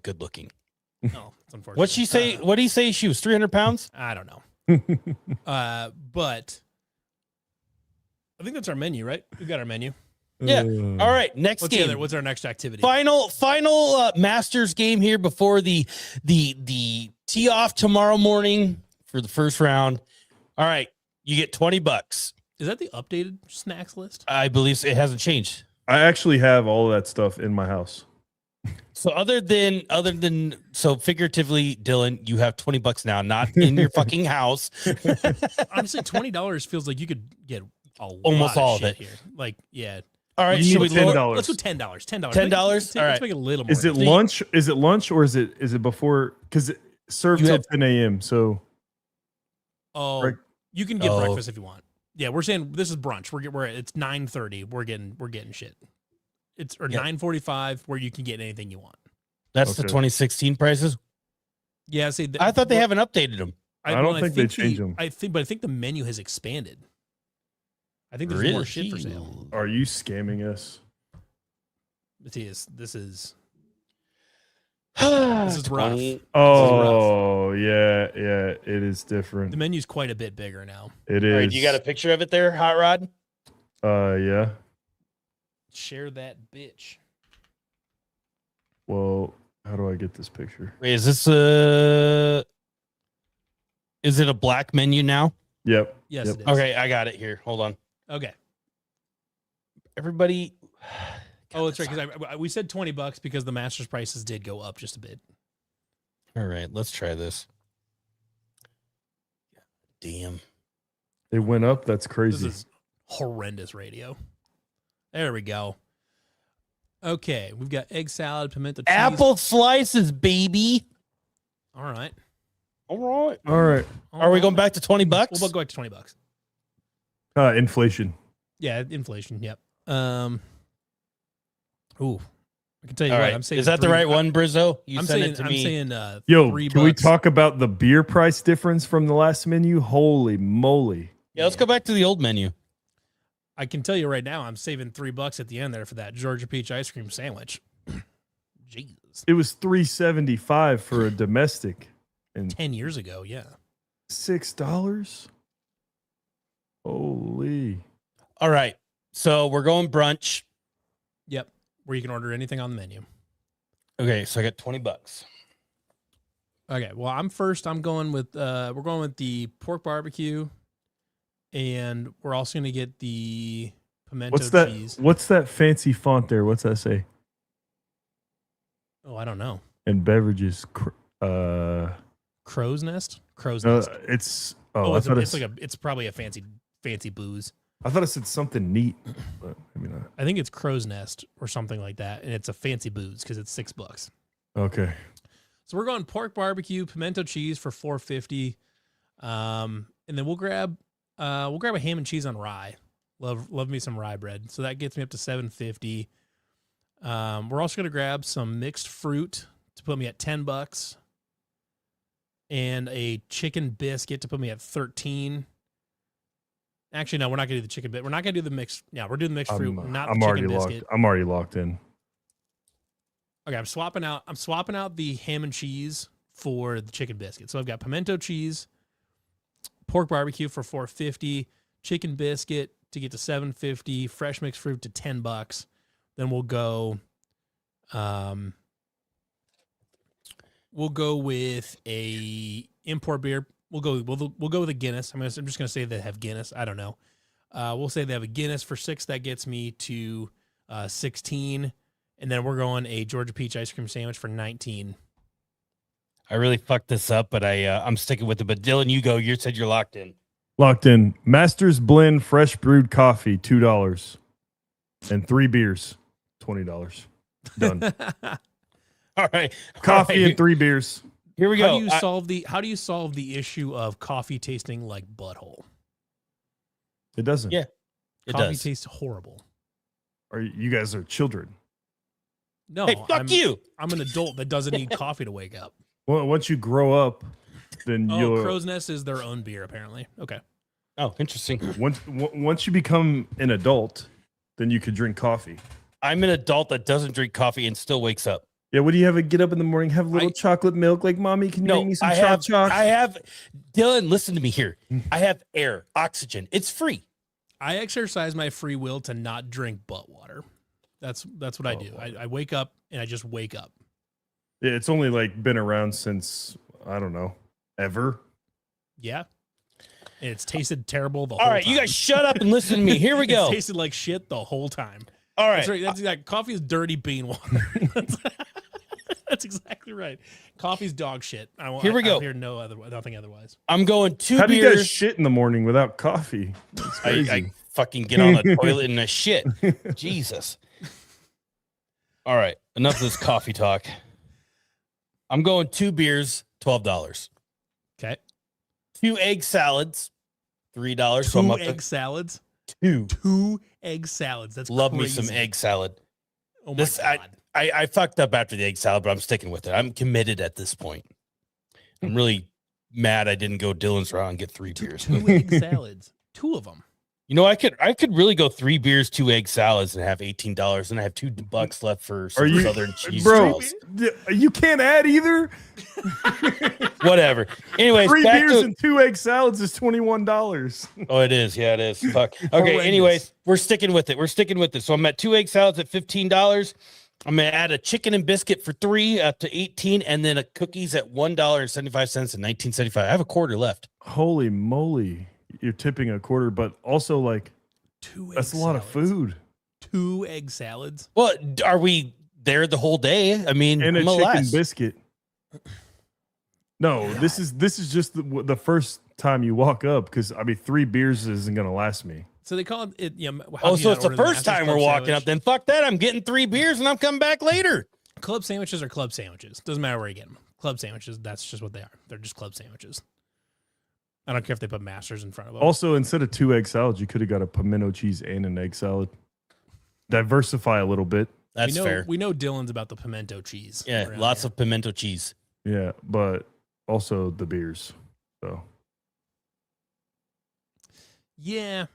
good looking. No, it's unfortunate. What'd she say? What did he say? She was 300 pounds? I don't know. But I think that's our menu, right? We've got our menu. Yeah. All right. Next game. What's our next activity? Final Masters game here before the tee off tomorrow morning for the first round. All right. You get $20. Is that the updated snacks list? I believe it hasn't changed. I actually have all of that stuff in my house. So other than so figuratively, Dylan, you have $20 now, not in your fucking house. Honestly, $20 feels like you could get almost all of it here. Like, yeah. All right, You should we need $10. lower? Let's go $10. $10. $10? All Let's right. make it a little more. Is it lunch? Is it lunch or is it before? Because it served You till have- 10 a.m. So Oh, you can get Oh. breakfast if you want. Yeah, we're saying this is brunch. We're it's 9:30. We're getting shit. It's 9:45 where you can get anything you want. That's the Okay. 2016 prices. Yeah, see, I thought they haven't updated them. I don't think they changed them. I think the menu has expanded. I think there's more shit for sale. are you scamming us? Matthias, this is This is rough. Oh, yeah. It is The different. menu's quite a bit bigger now. It All right, is. you got a picture of it there, Hot Rod? Yeah. Share that bitch. Well, how do I get this picture? Wait, is this is it a black menu now? Yep. Yes, Yep. it is. Okay, I got it here. Hold on. Okay. Everybody. Oh, that's right. Because we said $20 because the Masters prices did go up just a bit. All right, let's try this. Damn. They went up. That's crazy. This is horrendous radio. There we go. Okay, we've got egg salad, pimento cheese. Apple slices, baby. All right. All right. All right. Are we going back to $20? We'll go back to $20. Inflation. Yeah, inflation. Yep. Ooh, I can tell you All what. right. I'm saying Is that the right one, Brizzo? You I'm sent saying, it to I'm me. saying, Yo, $3. can we talk about the beer price difference from the last menu? Holy moly. Yeah, let's go back to the old menu. I can tell you right now, I'm saving $3 at the end there for that Georgia peach ice cream sandwich. Jesus. It was $3.75 for a domestic. And 10 years ago, yeah. $6? Holy. All right. So we're going brunch. Yep. Where you can order anything on the menu. Okay, so I got $20. Okay, well, I'm first. I'm going with we're going with the pork barbecue, and we're also going to get the pimento cheese. What's that fancy font there? What's that say? Oh, I don't know. And beverages. Crow's Nest. Crow's Nest. It's it's probably a fancy booze. I thought it said something neat, but maybe not. I think it's Crow's Nest or something like that, and it's a fancy booze because it's $6. Okay. So we're going pork barbecue, pimento cheese for $4.50, and then we'll grab a ham and cheese on rye. Love me some rye bread. So that gets me up to $7.50. We're also gonna grab some mixed fruit to put me at $10, and a chicken biscuit to put me at $13. Actually, no, we're not gonna do the chicken bit. We're not gonna do the mixed. Yeah, we're doing the mixed fruit, not the chicken biscuit. I'm already locked in. Okay, I'm swapping out the ham and cheese for the chicken biscuit. So I've got pimento cheese, pork barbecue for $4.50, chicken biscuit to get to $7.50, fresh mixed fruit to $10. Then we'll go with a import beer. We'll go with a Guinness. I'm just gonna say they have Guinness. I don't know. We'll say they have a Guinness for $6. That gets me to $16. And then we're going a Georgia peach ice cream sandwich for $19. I really fucked this up, but I'm sticking with it. But Dylan, you go. You said you're locked in. Locked in. Master's Blend fresh brewed coffee, $2. And 3 beers, $20. Done. All right. Coffee and 3 beers. Here we go. How do you solve the issue of coffee tasting like butthole? It doesn't. Yeah. Coffee tastes horrible. Or you guys are children. No, hey, fuck you. I'm an adult that doesn't need coffee to wake up. Well, once you grow up, then you'll. Crow's Nest is their own beer, apparently. Okay. Oh, interesting. Once you become an adult, then you could drink coffee. I'm an adult that doesn't drink coffee and still wakes up. Yeah, what do you have? Get up in the morning, have a little chocolate milk. Like, mommy, can you make me some chocolate? I have. Dylan, listen to me here. I have air, oxygen. It's free. I exercise my free will to not drink butt water. That's what I do. I wake up and I just wake up. Yeah, it's only like been around since, I don't know, ever. Yeah. And it's tasted terrible the whole time. All right, you guys shut up and listen to me. Here we go. It tasted like shit the whole time. All right. That's like coffee is dirty bean water. That's exactly right. Coffee's dog shit. Here we go. I hear nothing otherwise. I'm going 2 beers. How do you guys shit in the morning without coffee? I fucking get on the toilet and I shit. Jesus. All right, enough of this coffee talk. I'm going 2 beers, $12. Okay. 2 egg salads, $3. 2 so I'm up egg to salads. 2 egg salads. That's love crazy. me some egg salad. Oh my God. I fucked up after the egg salad, but I'm sticking with it. I'm committed at this point. I'm really mad I didn't go Dylan's route and get 3 beers. 2 egg salads. 2 of them. You know, I could really go 3 beers, 2 egg salads, and have $18, and I have $2 left for some southern cheese. Bro, you can't add either. Whatever. Anyways, 3 beers and 2 egg salads is $21. Oh, it is. Yeah, it is. Fuck. Okay. Anyways, we're sticking with it. So I'm at 2 egg salads at $15. I'm gonna add a chicken and biscuit for $3 up to $18, and then a cookies at $1.75 and $19.75. I have a quarter left. Holy moly. You're tipping a quarter, but also like 2 egg that's a lot of food. 2 egg salads. Well, are we there the whole day? I mean, and a chicken biscuit. No, this is just the first time you walk up, because I mean 3 beers isn't gonna last me. So they call it. So it's the first time we're walking up. Then fuck that. I'm getting 3 beers and I'm coming back later. club sandwiches are club sandwiches. Doesn't matter where you get them. Club sandwiches, that's just what they are. They're just club sandwiches. I don't care if they put masters in front of them. Also, instead of 2 egg salads, you could have got a pimento cheese and an egg salad. Diversify a little bit. That's fair. We know Dylan's about the pimento cheese. Yeah, lots of pimento cheese. Yeah, but also the beers. So yeah.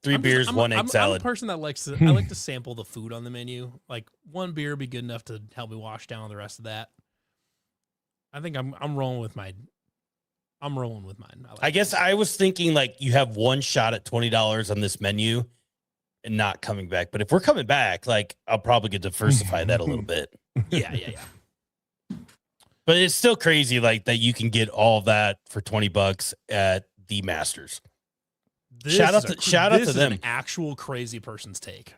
3 beers, 1 egg salad. I'm a person that likes to. I like to sample the food on the menu. Like 1 beer would be good enough to help me wash down the rest of that. I think I'm rolling with mine. I guess I was thinking like you have 1 shot at $20 on this menu and not coming back. But if we're coming back, like I'll probably get diversify that a little bit. Yeah. But it's still crazy like that you can get all that for $20 at the Masters. Shout out to them. An actual crazy person's take.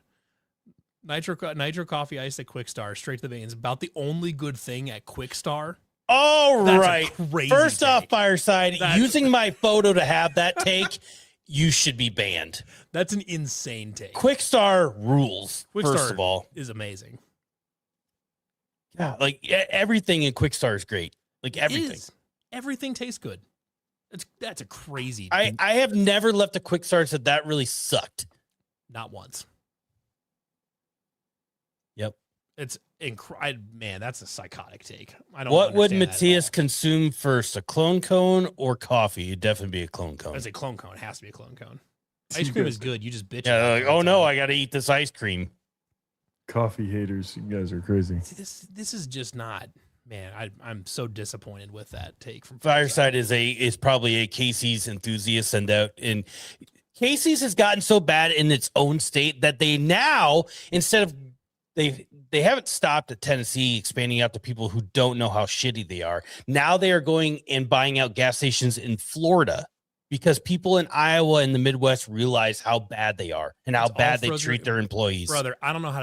Nitro coffee ice at Quick Star, straight to the veins. About the only good thing at Quick Star. All right. First take. off, Fireside, using my photo to have that take, you should be banned. That's an insane take. Quick Star rules. First of all, is amazing. Yeah, like everything in Quick Star is great. Like everything. Everything tastes good. That's a crazy. I have never left a Quick Star and said that really sucked. Not once. Yep. It's man, that's a psychotic take. I don't. What would Matthias consume first, a clone cone or coffee? It'd definitely be a clone cone. It's a clone cone. It has to be a clone cone. Ice cream is good. You just bitch. Yeah, like, oh no, I got to eat this ice cream. Coffee haters, you guys are crazy. See, this is just not. Man, I'm so disappointed with that take from Fireside. Is probably a Casey's enthusiast, and Casey's has gotten so bad in its own state that they now, instead of they haven't stopped at Tennessee expanding out to people who don't know how shitty they are. Now they are going and buying out gas stations in Florida because people in Iowa and the Midwest realize how bad they are and how bad they treat their employees. Brother, I don't know how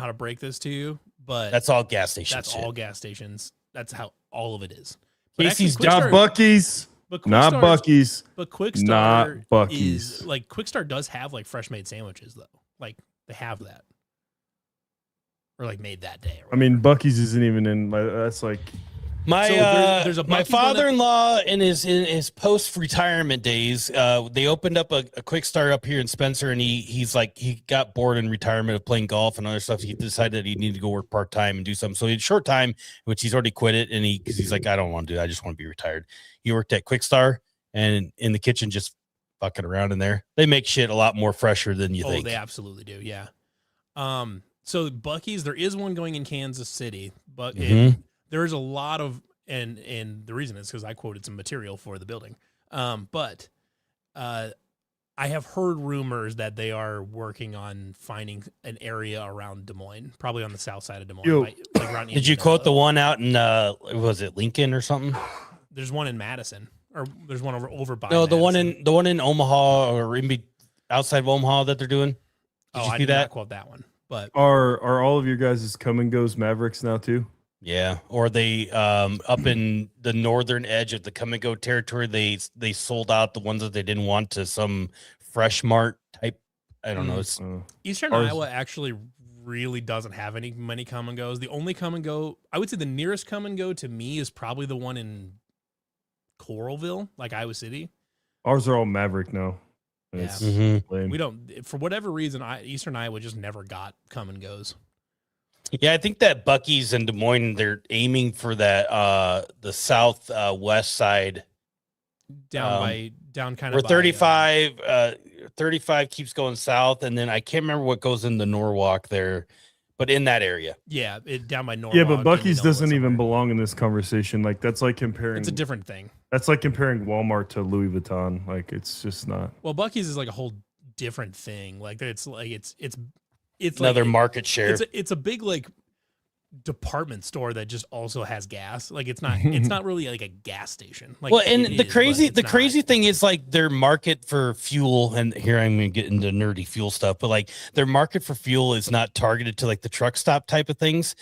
to break this to you, but that's all gas stations. That's all gas stations. That's how all of it is. Casey's not Buc-ee's. Not Buc-ee's. But Quick Star not Buc-ee's. is like Quick Star does have like fresh made sandwiches though. Like they have that. Or like made that day. I mean, Buc-ee's isn't even in. That's like my there's my father-in-law in his post-retirement days. They opened up a Quick Start up here in Spencer, and he got bored in retirement of playing golf and other stuff. He decided that he needed to go work part-time and do something. So he had short time, which he's already quit it, and he's like, I don't want to do it. I just want to be retired. He worked at Quick Start and in the kitchen, just fucking around in there. They make shit a lot more fresher than you think. Oh, they absolutely do. Yeah. So Buc-ee's, there is one going in Kansas City, but there is a lot of, and the reason is because I quoted some material for the building. But I have heard rumors that they are working on finding an area around Des Moines, probably on the south side of Des Moines. Like around Did you quote the one out in, was it Lincoln or something? There's one in Madison, or there's one over by. No, Madison. the one in Omaha or outside of Omaha that they're doing. I did not quote that one. But are all of your guys' come and goes Mavericks now too? Yeah, or they up in the northern edge of the come and go territory, they sold out the ones that they didn't want to some Fresh Mart type. I don't know. It's Eastern Iowa actually really doesn't have many come and goes. The only come and go, I would say, the nearest come and go to me is probably the one in Coralville, like Iowa City. Ours are all Maverick now. Yeah. We don't, for whatever reason, Eastern Iowa just never got come and goes. Yeah, I think that Buc-ee's in Des Moines, they're aiming for that the south west side. Down kind of where 35 keeps going south, and then I can't remember what goes in the Norwalk there, but in that area. Yeah, down by Norwalk. Yeah, but Buc-ee's doesn't even belong in this conversation. Like that's like comparing. It's a different thing. That's like comparing Walmart to Louis Vuitton. Like it's just not. Well, Buc-ee's is like a whole different thing. Like it's another like, market share. It's a big like department store that just also has gas. Like it's not really like a gas station. Like, well, and the crazy thing is like their market for fuel, and here I'm gonna get into nerdy fuel stuff, but like their market for fuel is not targeted to like the truck stop type of things,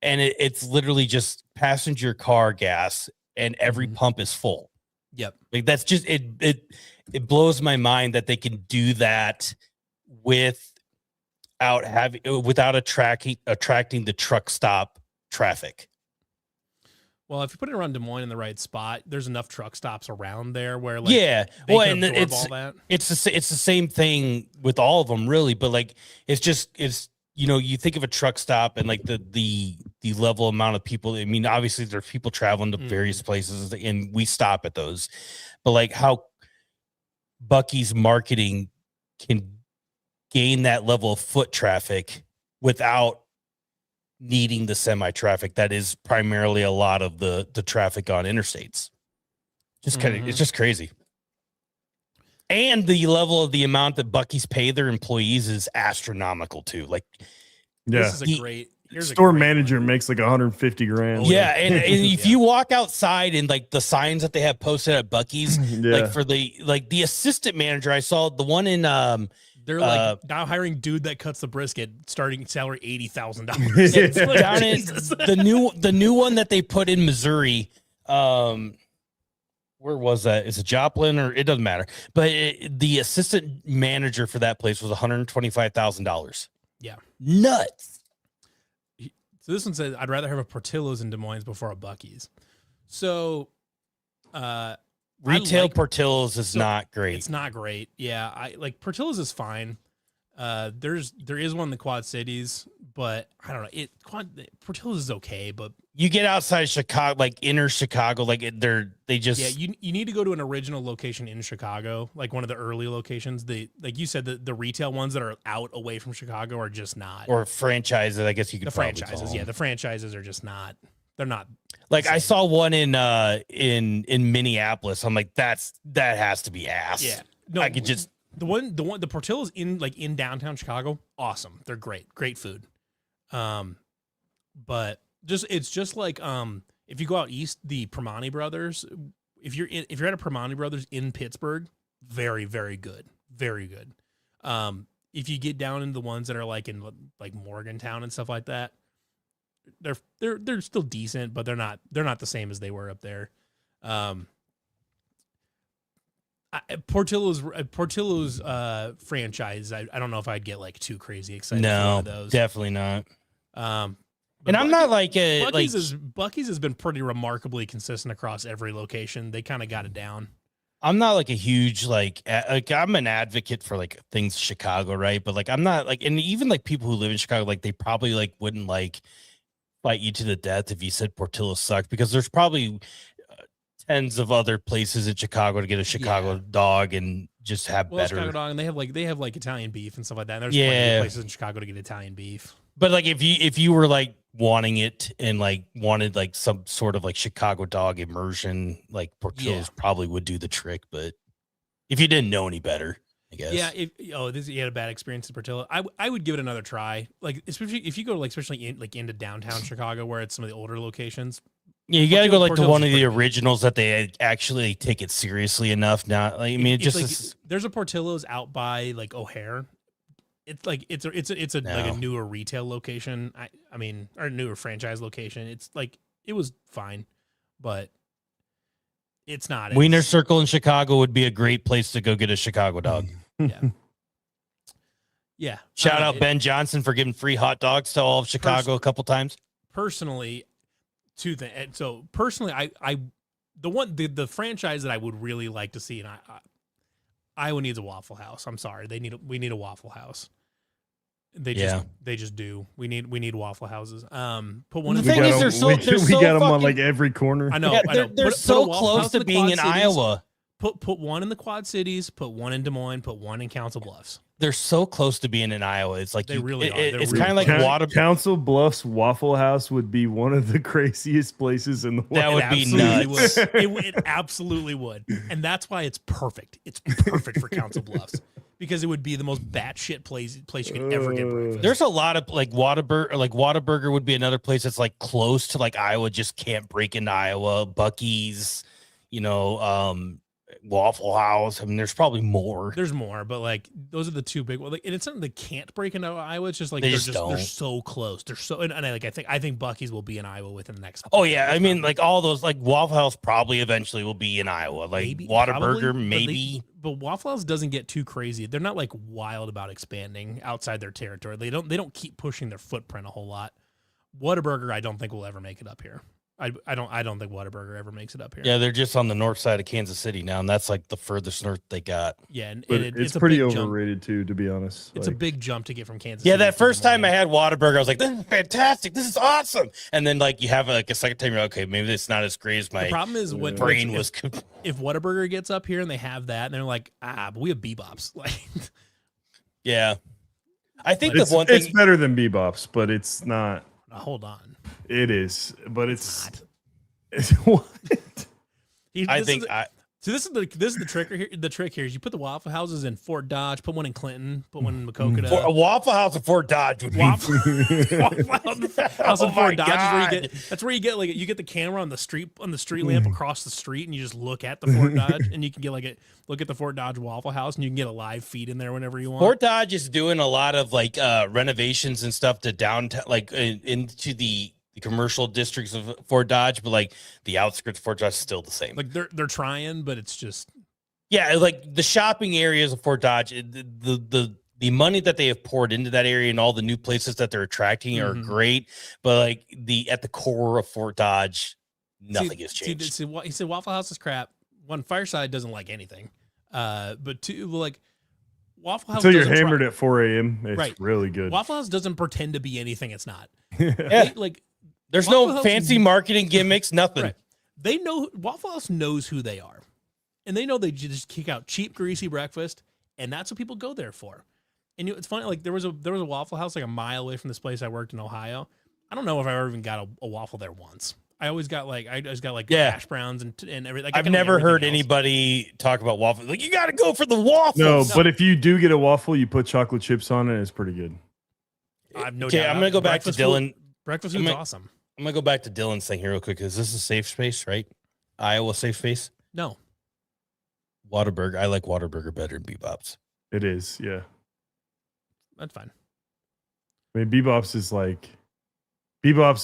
and it's literally just passenger car gas, and every pump is full. Yep. Like that's just it blows my mind that they can do that with without attracting the truck stop traffic. Well, if you put it around Des Moines in the right spot, there's enough truck stops around there where like Yeah, they well, can and absorb all that. it's the same thing with all of them, really. But like, it's you think of a truck stop and like the level amount of people. I mean, obviously there's people traveling to various places, and we stop at those. But like how Buc-ee's marketing can gain that level of foot traffic without needing the semi traffic that is primarily a lot of the traffic on interstates. Just kind of, it's just crazy. And the level of the amount that Buc-ee's pay their employees is astronomical too. Like, This is a great store manager makes like 150 grand. Yeah, and if you walk outside and like the signs that they have posted at Buc-ee's, like for the assistant manager, I saw the one in they're like now hiring dude that cuts the brisket, starting salary $80,000. Down in the new one that they put in Missouri. Where was that? Is it Joplin or it doesn't matter? But the assistant manager for that place was $125,000. Yeah, nuts. So this one says, I'd rather have a Portillo's in Des Moines before a Buc-ee's. So, retail Portillo's is not great. It's not great. Yeah, I like Portillo's is fine. There is one in the Quad Cities, but I don't know. Portillo's is okay, but you get outside Chicago, like inner Chicago, like they just you need to go to an original location in Chicago, like one of the early locations. Like you said, the retail ones that are out away from Chicago are just not, or franchises. I guess you could the franchises. Yeah, the franchises are just not. They're not. Like I saw one in Minneapolis. I'm like, that has to be ass. Yeah, no, I could just the Portillo's in downtown Chicago. Awesome, they're great food. But it's just like if you go out east, the Primanti Brothers. If you're at a Primanti Brothers in Pittsburgh, very very good, very good. If you get down into the ones that are like in like Morgantown and stuff like that, they're still decent, but they're not the same as they were up there. Portillo's franchise. I don't know if I'd get like too crazy excited. No, for one of those. Definitely not. And I'm not like Buc-ee's has been pretty remarkably consistent across every location. They kind of got it down. I'm not like a huge like I'm an advocate for like things Chicago, right? But like I'm not like, and even like people who live in Chicago, like they probably like wouldn't like fight you to the death if you said Portillo sucked, because there's probably tens of other places in Chicago to get a Chicago dog and just have better Chicago dog, and they have like Italian beef and stuff like that. And there's plenty of places in Chicago to get Italian beef. But like if you were like wanting it and like wanted like some sort of like Chicago dog immersion, like Portillo's probably would do the trick. But if you didn't know any better, I guess. Yeah. You had a bad experience at Portillo, I would give it another try. Like especially if you go like into downtown Chicago where it's some of the older locations. Yeah, you got to go like to one of the originals that they actually take it seriously enough. Now, like, I mean, there's a Portillo's out by like O'Hare. It's like it's like a newer retail location. I mean, or newer franchise location. It's like it was fine, but it's not. Wiener Circle in Chicago would be a great place to go get a Chicago dog. Yeah. Yeah. Shout out Ben Johnson for giving free hot dogs to all of Chicago a couple times. Personally, two things. So personally, the franchise that I would really like to see, and Iowa needs a Waffle House. I'm sorry, we need a Waffle House. They just do. We need Waffle Houses. Put one. We got them on like every corner. I know. Yeah, I know. They're so close to being in Iowa. Put one in the Quad Cities. Put one in Des Moines. Put one in Council Bluffs. They're so close to being in Iowa. It's like they really are. It's kind of like Council Bluffs Waffle House would be one of the craziest places in the world. That would be nuts. It absolutely would, and that's why it's perfect. It's perfect for Council Bluffs because it would be the most batshit place you could ever get breakfast. There's a lot of like Whataburger would be another place that's like close to like Iowa, just can't break into Iowa. Buc-ee's, Waffle House. I mean, there's probably more. There's more, but like those are the two big ones. Like, and it's something they can't break into Iowa. It's just like They they're just don't. so close. They're so and I think Buc-ee's will be in Iowa within the next. Oh yeah, I mean, like all those, like Waffle House probably eventually will be in Iowa. Like Maybe, Whataburger, probably, maybe. but Waffle House doesn't get too crazy. They're not like wild about expanding outside their territory. They don't keep pushing their footprint a whole lot. Whataburger, I don't think will ever make it up here. I don't think Whataburger ever makes it up here. Yeah, they're just on the north side of Kansas City now, and that's like the furthest north they got. Yeah, and But it's pretty a big overrated too, to be honest. It's a big jump to get from Kansas. Yeah, City that to first Des time I Moines. had Whataburger, I was like, "This is fantastic! This is awesome!" And then like you have like a second time, you're like, okay, maybe it's not as great as The my problem is when brain if, was. if Whataburger gets up here and they have that, and they're like, but we have Bebops. Like, Yeah, I think It's, the one it's thing. better than Bebop's, but it's not. hold on. It is, but it's. Not. It's what? I think So this is the trick here. The trick here is you put the Waffle Houses in Fort Dodge, put one in Clinton, put one in Maquoketa. for a Waffle House at Fort Dodge would be. Waffle House in Oh Fort my Dodge is where you God. get. That's where you get like you get the camera on the street lamp across the street, and you just look at the Fort Dodge, and you can get look at the Fort Dodge Waffle House, and you can get a live feed in there whenever you want. Fort Dodge is doing a lot of like renovations and stuff to downtown, like into the commercial districts of Fort Dodge, but like the outskirts of Fort Dodge is still the same. Like they're trying, but it's just Yeah, like the shopping areas of Fort Dodge, the money that they have poured into that area and all the new places that they're attracting are great, but like at the core of Fort Dodge, nothing has changed. He said Waffle House is crap. One, Fireside doesn't like anything, but two, like Waffle House. Until you're doesn't try- hammered at 4 a.m., it's Right. really good. Waffle House doesn't pretend to be anything it's not. Yeah. Like There's Waffle no House- fancy marketing gimmicks, nothing. Right. They know Waffle House knows who they are, and they know they just kick out cheap, greasy breakfast, and that's what people go there for. And it's funny, like there was a Waffle House like a mile away from this place I worked in Ohio. I don't know if I ever even got a waffle there once. I always got like hash browns and everything. Like, I've never heard anybody talk about waffles. Like, you got to go for the waffles. No, but if you do get a waffle, you put chocolate chips on it, it's pretty good. I've no Okay, doubt I'm about gonna it. go back to Dylan. Breakfast food's awesome. I'm gonna go back to Dylan's thing here real quick. Is this a safe space, right? Iowa safe space? No, Whataburger. I like Whataburger better than Bebop's. It is, yeah. that's fine. I mean, Bebop's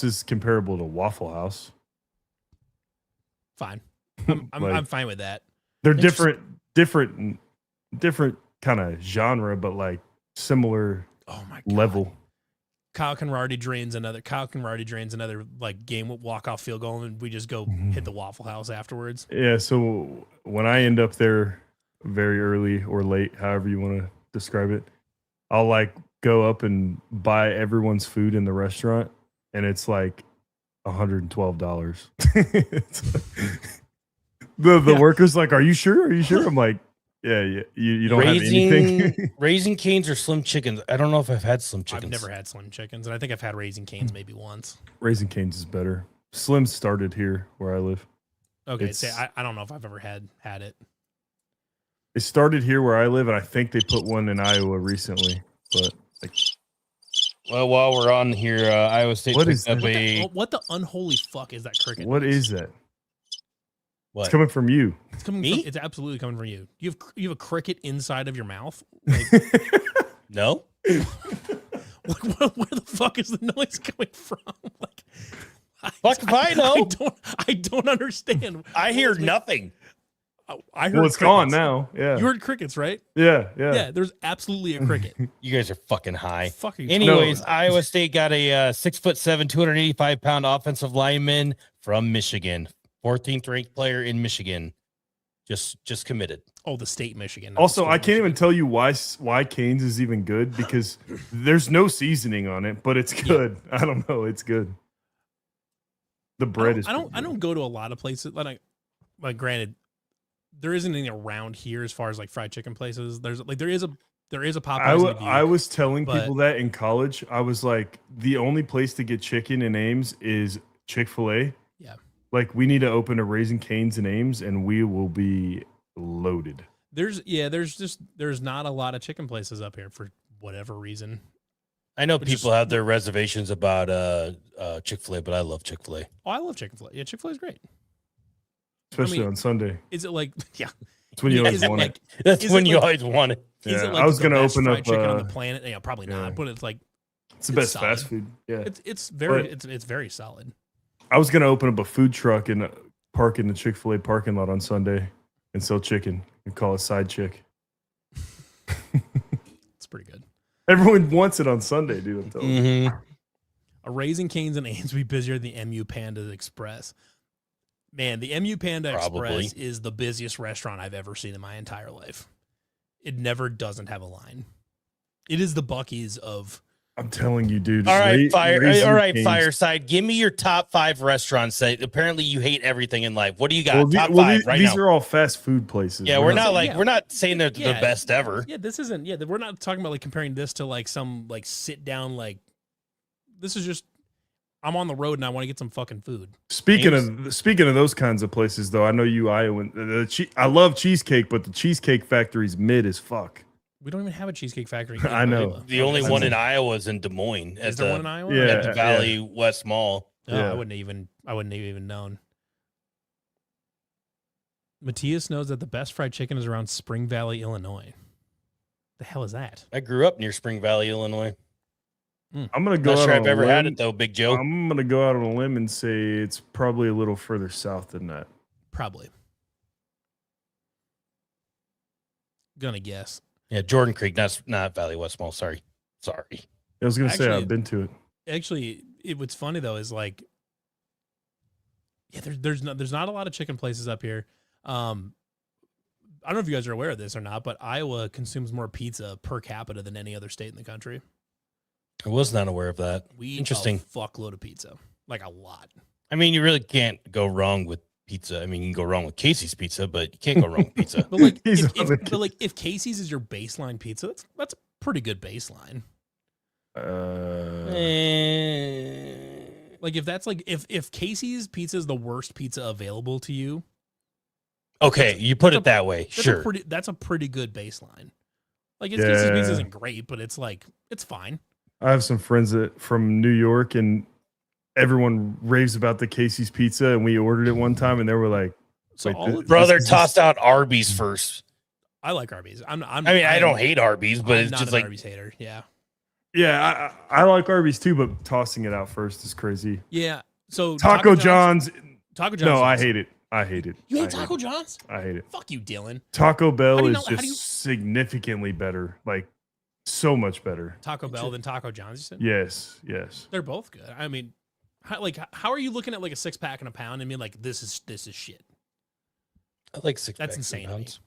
is comparable to Waffle House. Fine. Like, I'm fine with that. They're It's just- different kind of genre, but like similar Oh my god. level. Kyle Conradi drains another like game walk off field goal, and we just go hit the Waffle House afterwards. Yeah, so when I end up there very early or late, however you want to describe it, I'll like go up and buy everyone's food in the restaurant, and it's like $112. The worker's like, "Are you sure? Are you sure?" I'm like, "Yeah. You don't have anything." Raising Canes or Slim Chickens? I don't know if I've had Slim Chickens. I've never had Slim Chickens, and I think I've had Raising Canes maybe once. Raising Cane's is better. Slim started here where I live. Okay, It's- I don't know if I've ever had it. It started here where I live, and I think they put one in Iowa recently. But like, Well, while we're on here, Iowa State What picked is up that? What the unholy fuck is that cricket? what is that? What? It's coming from you. It's coming Me? from, it's absolutely coming from you. You have a cricket inside of your mouth. Like, No? where the fuck is the noise coming from? Like, Fuck if I know. I don't understand. I hear nothing. I heard Well, it's gone crickets. now. Yeah. You heard crickets, right? Yeah. Yeah. There's absolutely a cricket. You guys are fucking high. Fuck are you Anyways, No. Iowa State got a 6'7", 285-pound offensive lineman from Michigan, 14th ranked player in Michigan. Just committed. Oh, the state Michigan. not the Also, state I can't even Michigan. tell you why Cane's is even good because there's no seasoning on it, but it's good. I don't know. It's good. The bread is. I don't go to a lot of places. Like granted, there isn't anything around here as far as like fried chicken places. There is a Popeyes. I was telling but- people that in college. I was like, the only place to get chicken in Ames is Chick-fil-A. Yeah. Like, we need to open a Raising Cane's in Ames, and we will be loaded. There's not a lot of chicken places up here for whatever reason. I know Which people is- have their reservations about Chick-fil-A, but I love Chick-fil-A. Oh, I love Chick-fil-A. Yeah, Chick-fil-A is great. Especially mean- on Sunday. Is it like, yeah, It's when you always Is it want like, it. That's is when it you like- always want it. is Yeah, it like I was the gonna best open fried up, chicken on the planet? Yeah, probably yeah. not. But it's like It's the best solid. fast food. Yeah. it's very But- it's very solid. I was gonna open up a food truck and park in the Chick-fil-A parking lot on Sunday and sell chicken and call it Side Chick. It's pretty good. Everyone wants it on Sunday, dude. I'm telling you. Mhm. A Raising Cane's in Ames be busier than the MU Panda Express. Man, the MU Panda Probably. Express is the busiest restaurant I've ever seen in my entire life. It never doesn't have a line. It is the Buc-ee's of. I'm telling you, dude. All right, Raising all right, Cane's- Fireside. Give me your top 5 restaurants that apparently you hate everything in life. What do you got? Well, top 5 right these now. are all fast food places. Yeah, we're not- not like yeah. we're not saying they're the Yeah. best ever. Yeah, this isn't. Yeah, we're not talking about like comparing this to like some like sit down like. This is just. I'm on the road and I want to get some fucking food. Speaking of those kinds of places, though, I know you Iowan. I love cheesecake, but the Cheesecake Factory's mid as fuck. We don't even have a cheesecake factory. I know. Iowa. The only Okay. one in Iowa is in Des Moines Is there one in Iowa? Yeah. at the Valley West Mall. No, Yeah. I wouldn't have even known. Matthias knows that the best fried chicken is around Spring Valley, Illinois. The hell is that? I grew up near Spring Valley, Illinois. I'm gonna go Not out sure on I've a ever had limb. it though, Big Joe. I'm gonna go out on a limb and say it's probably a little further south than that. Probably. Gonna guess. Yeah, Jordan Creek, not Valley West Mall. Sorry. I was gonna say Actually- I've been to it. Actually, what's funny though is like, yeah, there's not a lot of chicken places up here. I don't know if you guys are aware of this or not, but Iowa consumes more pizza per capita than any other state in the country. I was not aware of that. We eat Interesting. a fuckload of pizza, like a lot. I mean, you really can't go wrong with pizza. I mean, you can go wrong with Casey's Pizza, but you can't go wrong with pizza. But like, He's if, on the- but like, if Casey's is your baseline pizza, that's a pretty good baseline. Like if that's like if Casey's pizza is the worst pizza available to you, Okay, you put it that way. that's Sure. that's a pretty good baseline. Like Casey's pizza Yeah. isn't great, but it's like it's fine. I have some friends from New York, and everyone raves about the Casey's Pizza, and we ordered it one time, and they were like, So Wait, all this- of Brother This is tossed out Arby's first. I like Arby's. I I don't hate Arby's, but I'm it's not just an like Arby's hater. Yeah, "Yeah, I like Arby's too, but tossing it out first is crazy." yeah. So Taco John's, Taco John's. no, I is- hate it. I hate it. You I hate Taco John's? I hate it. Fuck you, Dylan. Taco How Bell do you is know- how just do you- significantly better, like so much better. Taco Bell than Taco John's. You said? Yes. They're both good. I mean, how are you looking at like a 6-pack and a pound and being like, this is shit? I like 6 That's packs insane to me. sometimes.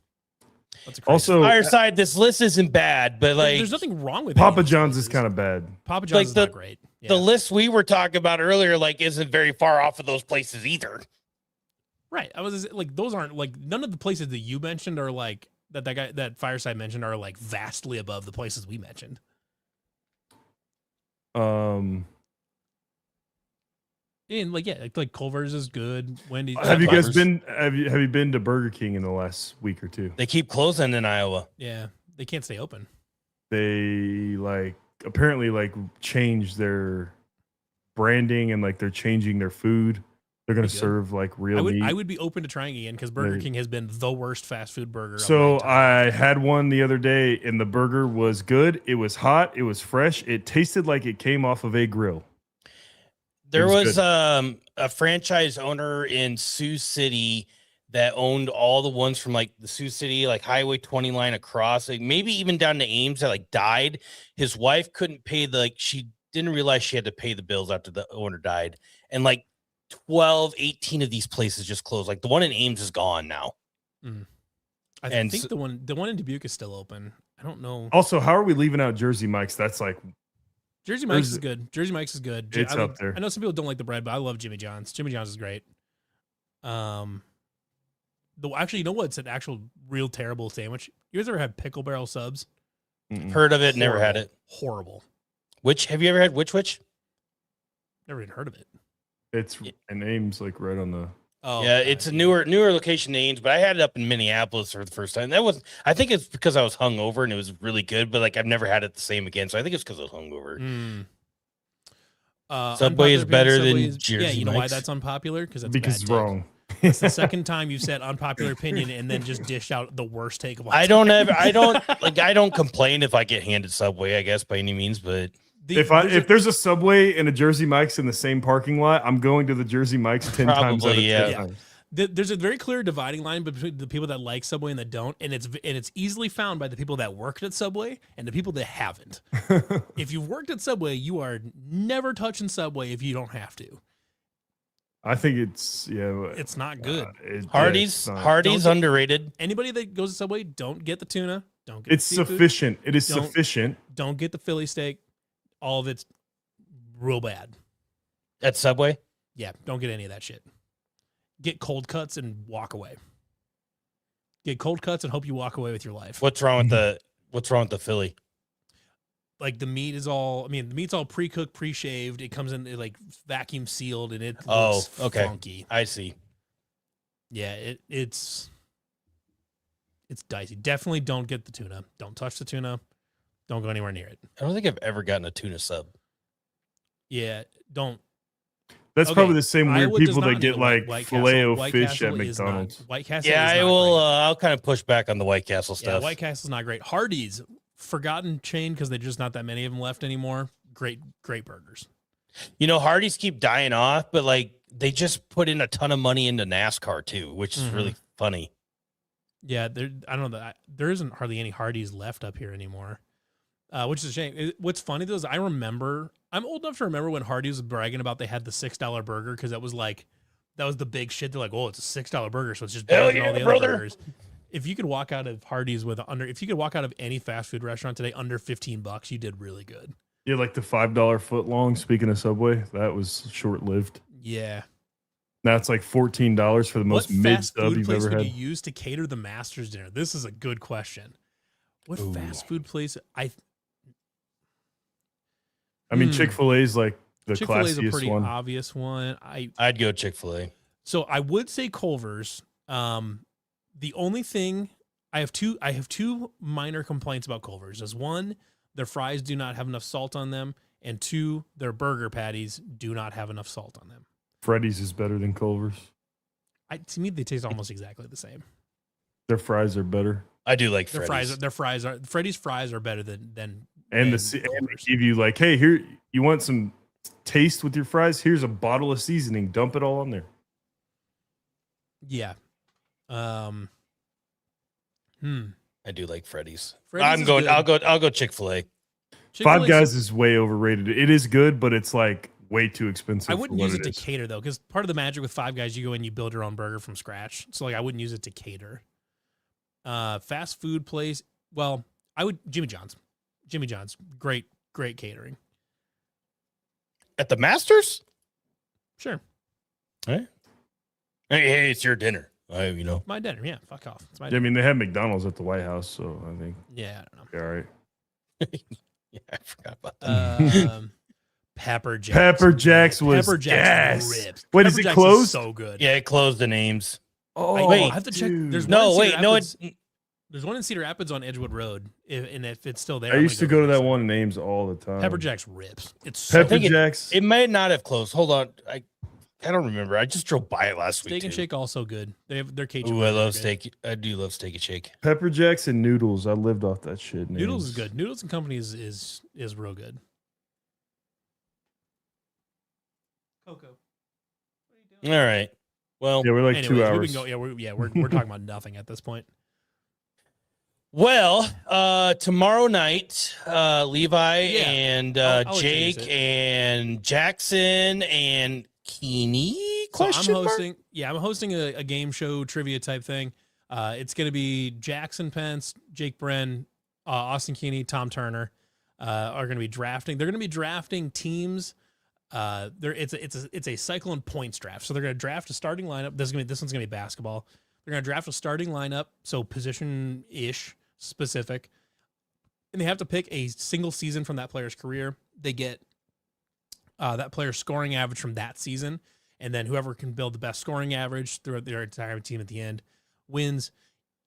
That's a crazy. Also, Fireside, this list isn't bad, but like there's nothing wrong with any Papa of these John's is places. kind of bad. Papa like John's is the- not great. Yeah. the list we were talking about earlier like isn't very far off of those places either. Right. I was like, those aren't like none of the places that you mentioned are like that Fireside mentioned are like vastly above the places we mentioned. And like, yeah, like Culver's is good. Wendy's. Have you guys Flavors. been? Have you been to Burger King in the last week or two? They keep closing in Iowa. Yeah, they can't stay open. They apparently changed their branding, and they're changing their food. They're gonna Pretty good. serve real meat. I would be open to trying again because Burger They- King has been the worst fast food burger. of my So entire I life. had one the other day, and the burger was good. It was hot. It was fresh. It tasted like it came off of a grill. There was was good. a franchise owner in Sioux City that owned all the ones from the Sioux City, Highway 20 line across, maybe even down to Ames that died. His wife couldn't pay she didn't realize she had to pay the bills after the owner died. And 12, 18 of these places just closed. The one in Ames is gone now. I and think so- the one in Dubuque is still open. I don't know. Also, how are we leaving out Jersey Mike's? That's Jersey Mike's is Jersey- good. Jersey Mike's is good. It's up there. I know some people don't like the bread, but I love Jimmy John's. Jimmy John's is great. Actually, you know what's an actual real terrible sandwich? You guys ever had pickle barrel subs? Heard of it, never had it. Horrible. Which have you ever had? Which? Never even heard of it. it's an Ames right on the. Oh, Yeah, it's a newer location to Ames, but I had it up in Minneapolis for the first time. I think it's because I was hungover and it was really good, but I've never had it the same again. So I think it's because I was hungover. Subway Subway is better than Yeah, Jersey you know why Mike's? that's unpopular? Because Because it's wrong. It's the second time you've said unpopular opinion and then just dished out the worst take of all I time. I don't complain if I get handed Subway, I guess, by any means, but If there's a Subway and a Jersey Mike's in the same parking lot, I'm going to the Jersey Mike's 10 times out of 10 yeah. times. There's a very clear dividing line between the people that like Subway and that don't, and it's easily found by the people that worked at Subway and the people that haven't. If you've worked at Subway, you are never touching Subway if you don't have to. I think it's not good. Hardee's underrated. Anybody that goes to Subway, don't get the tuna. Don't get it's the seafood. sufficient. It is sufficient. Don't get the Philly steak. All of it's real bad. At Subway? Yeah, don't get any of that shit. Get cold cuts and walk away. Get cold cuts and hope you walk away with your life. What's wrong with the Philly? Like the meat's all pre-cooked, pre-shaved. It comes in like vacuum sealed and it looks funky. I see. Yeah, it's dicey. Definitely don't get the tuna. Don't touch the tuna. Don't go anywhere near it. I don't think I've ever gotten a tuna sub. Yeah, don't. That's probably the same weird Iowa people that get like Filet-O-Fish at Castle is McDonald's. White Castle. Yeah, is I not will. great. I'll kind of push back on the White Castle stuff. Yeah, White Castle's not great. Hardee's, forgotten chain because there's just not that many of them left anymore. Great burgers. You know, Hardee's keep dying off, but like they just put in a ton of money into NASCAR too, which is really funny. Yeah, I don't know. There isn't hardly any Hardee's left up here anymore, which is a shame. What's funny though is I'm old enough to remember when Hardee's was bragging about they had the $6 burger because that was the big shit. They're like, oh, it's a $6 burger, so it's just better than all the other burgers. If you could walk out of Hardee's if you could walk out of any fast food restaurant today under $15, you did really good. Yeah, like the $5 foot long. Speaking of Subway, that was short lived. Yeah. Now it's like $14 for the most mid sub you've ever had. What fast food place would you use to cater the Masters dinner? This is a good question. What fast food place? I mean, Chick-fil-A is like the Chick-fil-A is a classiest pretty one. obvious one. I'd go Chick-fil-A. So I would say Culver's. The only thing I have two minor complaints about Culver's. Is one, their fries do not have enough salt on them, and two, their burger patties do not have enough salt on them. Freddy's is better than Culver's. To me, they taste almost exactly the same. Their fries are better. I do like Freddy's. Freddy's. Freddy's fries are better than and they give you like, hey, here you want some taste with your fries? Here's a bottle of seasoning. Dump it all on there. Yeah. I do like Freddy's. Freddy's I'll go Chick-fil-A. Five Guys is way overrated. It is good, but it's like way too expensive. I wouldn't use it to cater though, because part of the magic with Five Guys, you go in, you build your own burger from scratch. So like, I wouldn't use it to cater. Fast food place. Well, I would Jimmy John's. Jimmy John's, great catering. At the Masters? Sure. Hey, it's your dinner. My dinner. Yeah, fuck off. It's my dinner. I mean, they have McDonald's at the White House, so I think. Yeah, I don't know. All right. Yeah, I forgot about that. Pepper Jacks. Pepper Jacks was Pepper Jacks ripped. Wait, Pepper is it Jacks closed? Is so good. Yeah, it closed the names. Oh, wait, I have to check. There's one in Cedar Rapids on Edgewood Road, and if it's still there, I used to go to that one in Ames all the time. Pepper Jacks rips. It's Pepper Jacks. It may not have closed. Hold on, I don't remember. I just drove by it last week. Steak and Shake also good. They have their Cajun. Ooh, I love steak. I do love Steak and Shake. Pepper Jacks and Noodles. I lived off that shit. Noodles is good. Noodles and Company is real good. Coco. All right. Well, yeah, we're like 2 hours. We're talking about nothing at this point. Well, tomorrow night, Levi and Jake and Jackson and Keeney. I'm hosting a game show trivia type thing. It's going to be Jackson Pence, Jake Bren, Austin Keeney, Tom Turner are going to be drafting. They're going to be drafting teams. It's a Cyclone points draft. So they're going to draft a starting lineup. This one's going to be basketball. They're going to draft a starting lineup, so position-ish specific. And they have to pick a single season from that player's career. They get that player's scoring average from that season, and then whoever can build the best scoring average throughout their entire team at the end wins.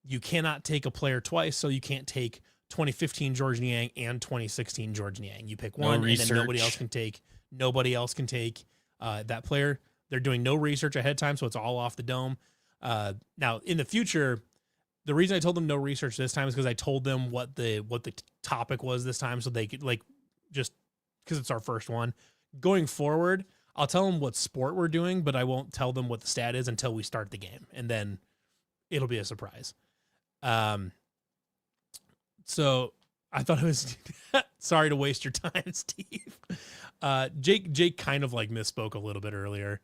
You cannot take a player twice, so you can't take 2015 George Niang and 2016 George Niang. You pick one, and then nobody else can take that player. They're doing no research ahead of time, so it's all off the dome. Now, in the future, the reason I told them no research this time is because I told them what the topic was this time, so they could just because it's our first one. Going forward, I'll tell them what sport we're doing, but I won't tell them what the stat is until we start the game, and then it'll be a surprise. So I thought it was sorry to waste your time, Steve. Jake kind of misspoke a little bit earlier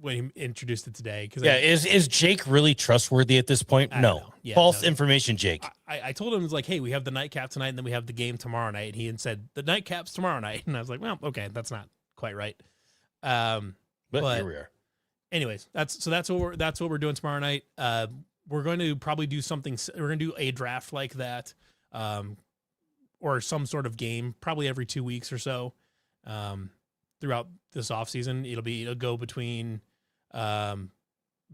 when he introduced it today. Is Jake really trustworthy at this point? No. Yeah, false information, Jake. I told him, it was hey, we have the nightcap tonight, and then we have the game tomorrow night. And he said the nightcap's tomorrow night, and I was like, well, okay, that's not quite right. But here we are. Anyways, that's what we're doing tomorrow night. We're going to probably do something. We're going to do a draft like that, or some sort of game, probably every 2 weeks or so. Throughout this off season, it'll go between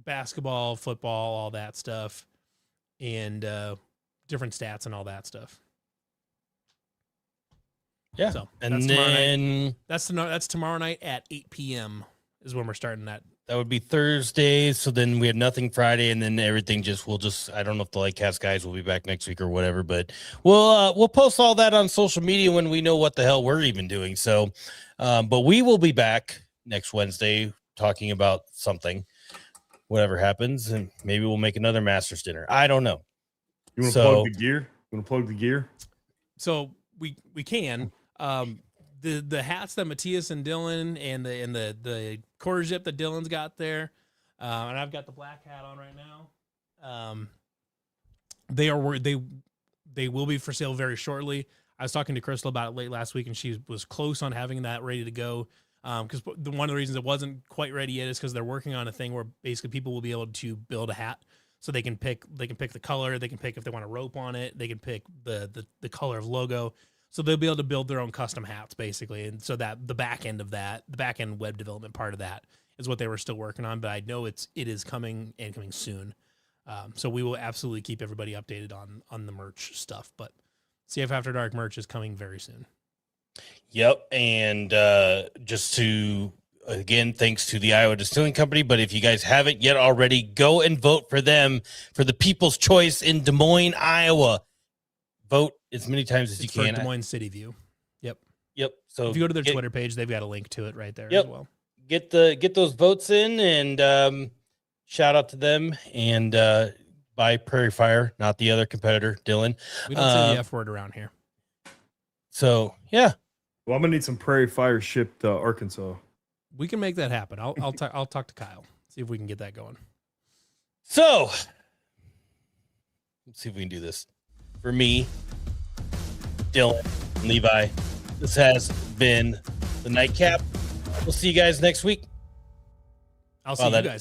basketball, football, all that stuff, and different stats and all that stuff. Yeah. So and then that's tomorrow night at 8 p.m. is when we're starting that. That would be Thursday. So then we had nothing Friday, and then everything we'll just I don't know if the Lightcast guys will be back next week or whatever, but we'll post all that on social media when we know what the hell we're even doing. So, but we will be back next Wednesday talking about something, whatever happens, and maybe we'll make another Masters dinner. I don't know. You want to plug the gear? You want to plug the gear? So we can. The hats that Matthias and Dylan and the quarter zip that Dylan's got there, and I've got the black hat on right now. They will be for sale very shortly. I was talking to Crystal about it late last week, and she was close on having that ready to go. Because one of the reasons it wasn't quite ready yet is because they're working on a thing where basically people will be able to build a hat, so they can pick the color, they can pick if they want a rope on it, they can pick the color of logo. So they'll be able to build their own custom hats, basically. And so that the back end web development part of that is what they were still working on. But I know it is coming and coming soon. So we will absolutely keep everybody updated on the merch stuff. But CF After Dark merch is coming very soon. Yep. And just to, again, thanks to the Iowa Distilling Company. But if you guys haven't yet already, go and vote for them for the People's Choice in Des Moines, Iowa. Vote as many times as you can. Des Moines City View. Yep. So if you go to their Twitter page, they've got a link to it right there as well. Get those votes in, and shout out to them, and buy Prairie Fire, not the other competitor, Dylan. We don't say the F word around here. So yeah. Well, I'm gonna need some Prairie Fire shipped to Arkansas. We can make that happen. I'll talk to Kyle, see if we can get that going. So let's see if we can do this. For me, Dylan, Levi, this has been the Nightcap. We'll see you guys next week. I'll see you guys.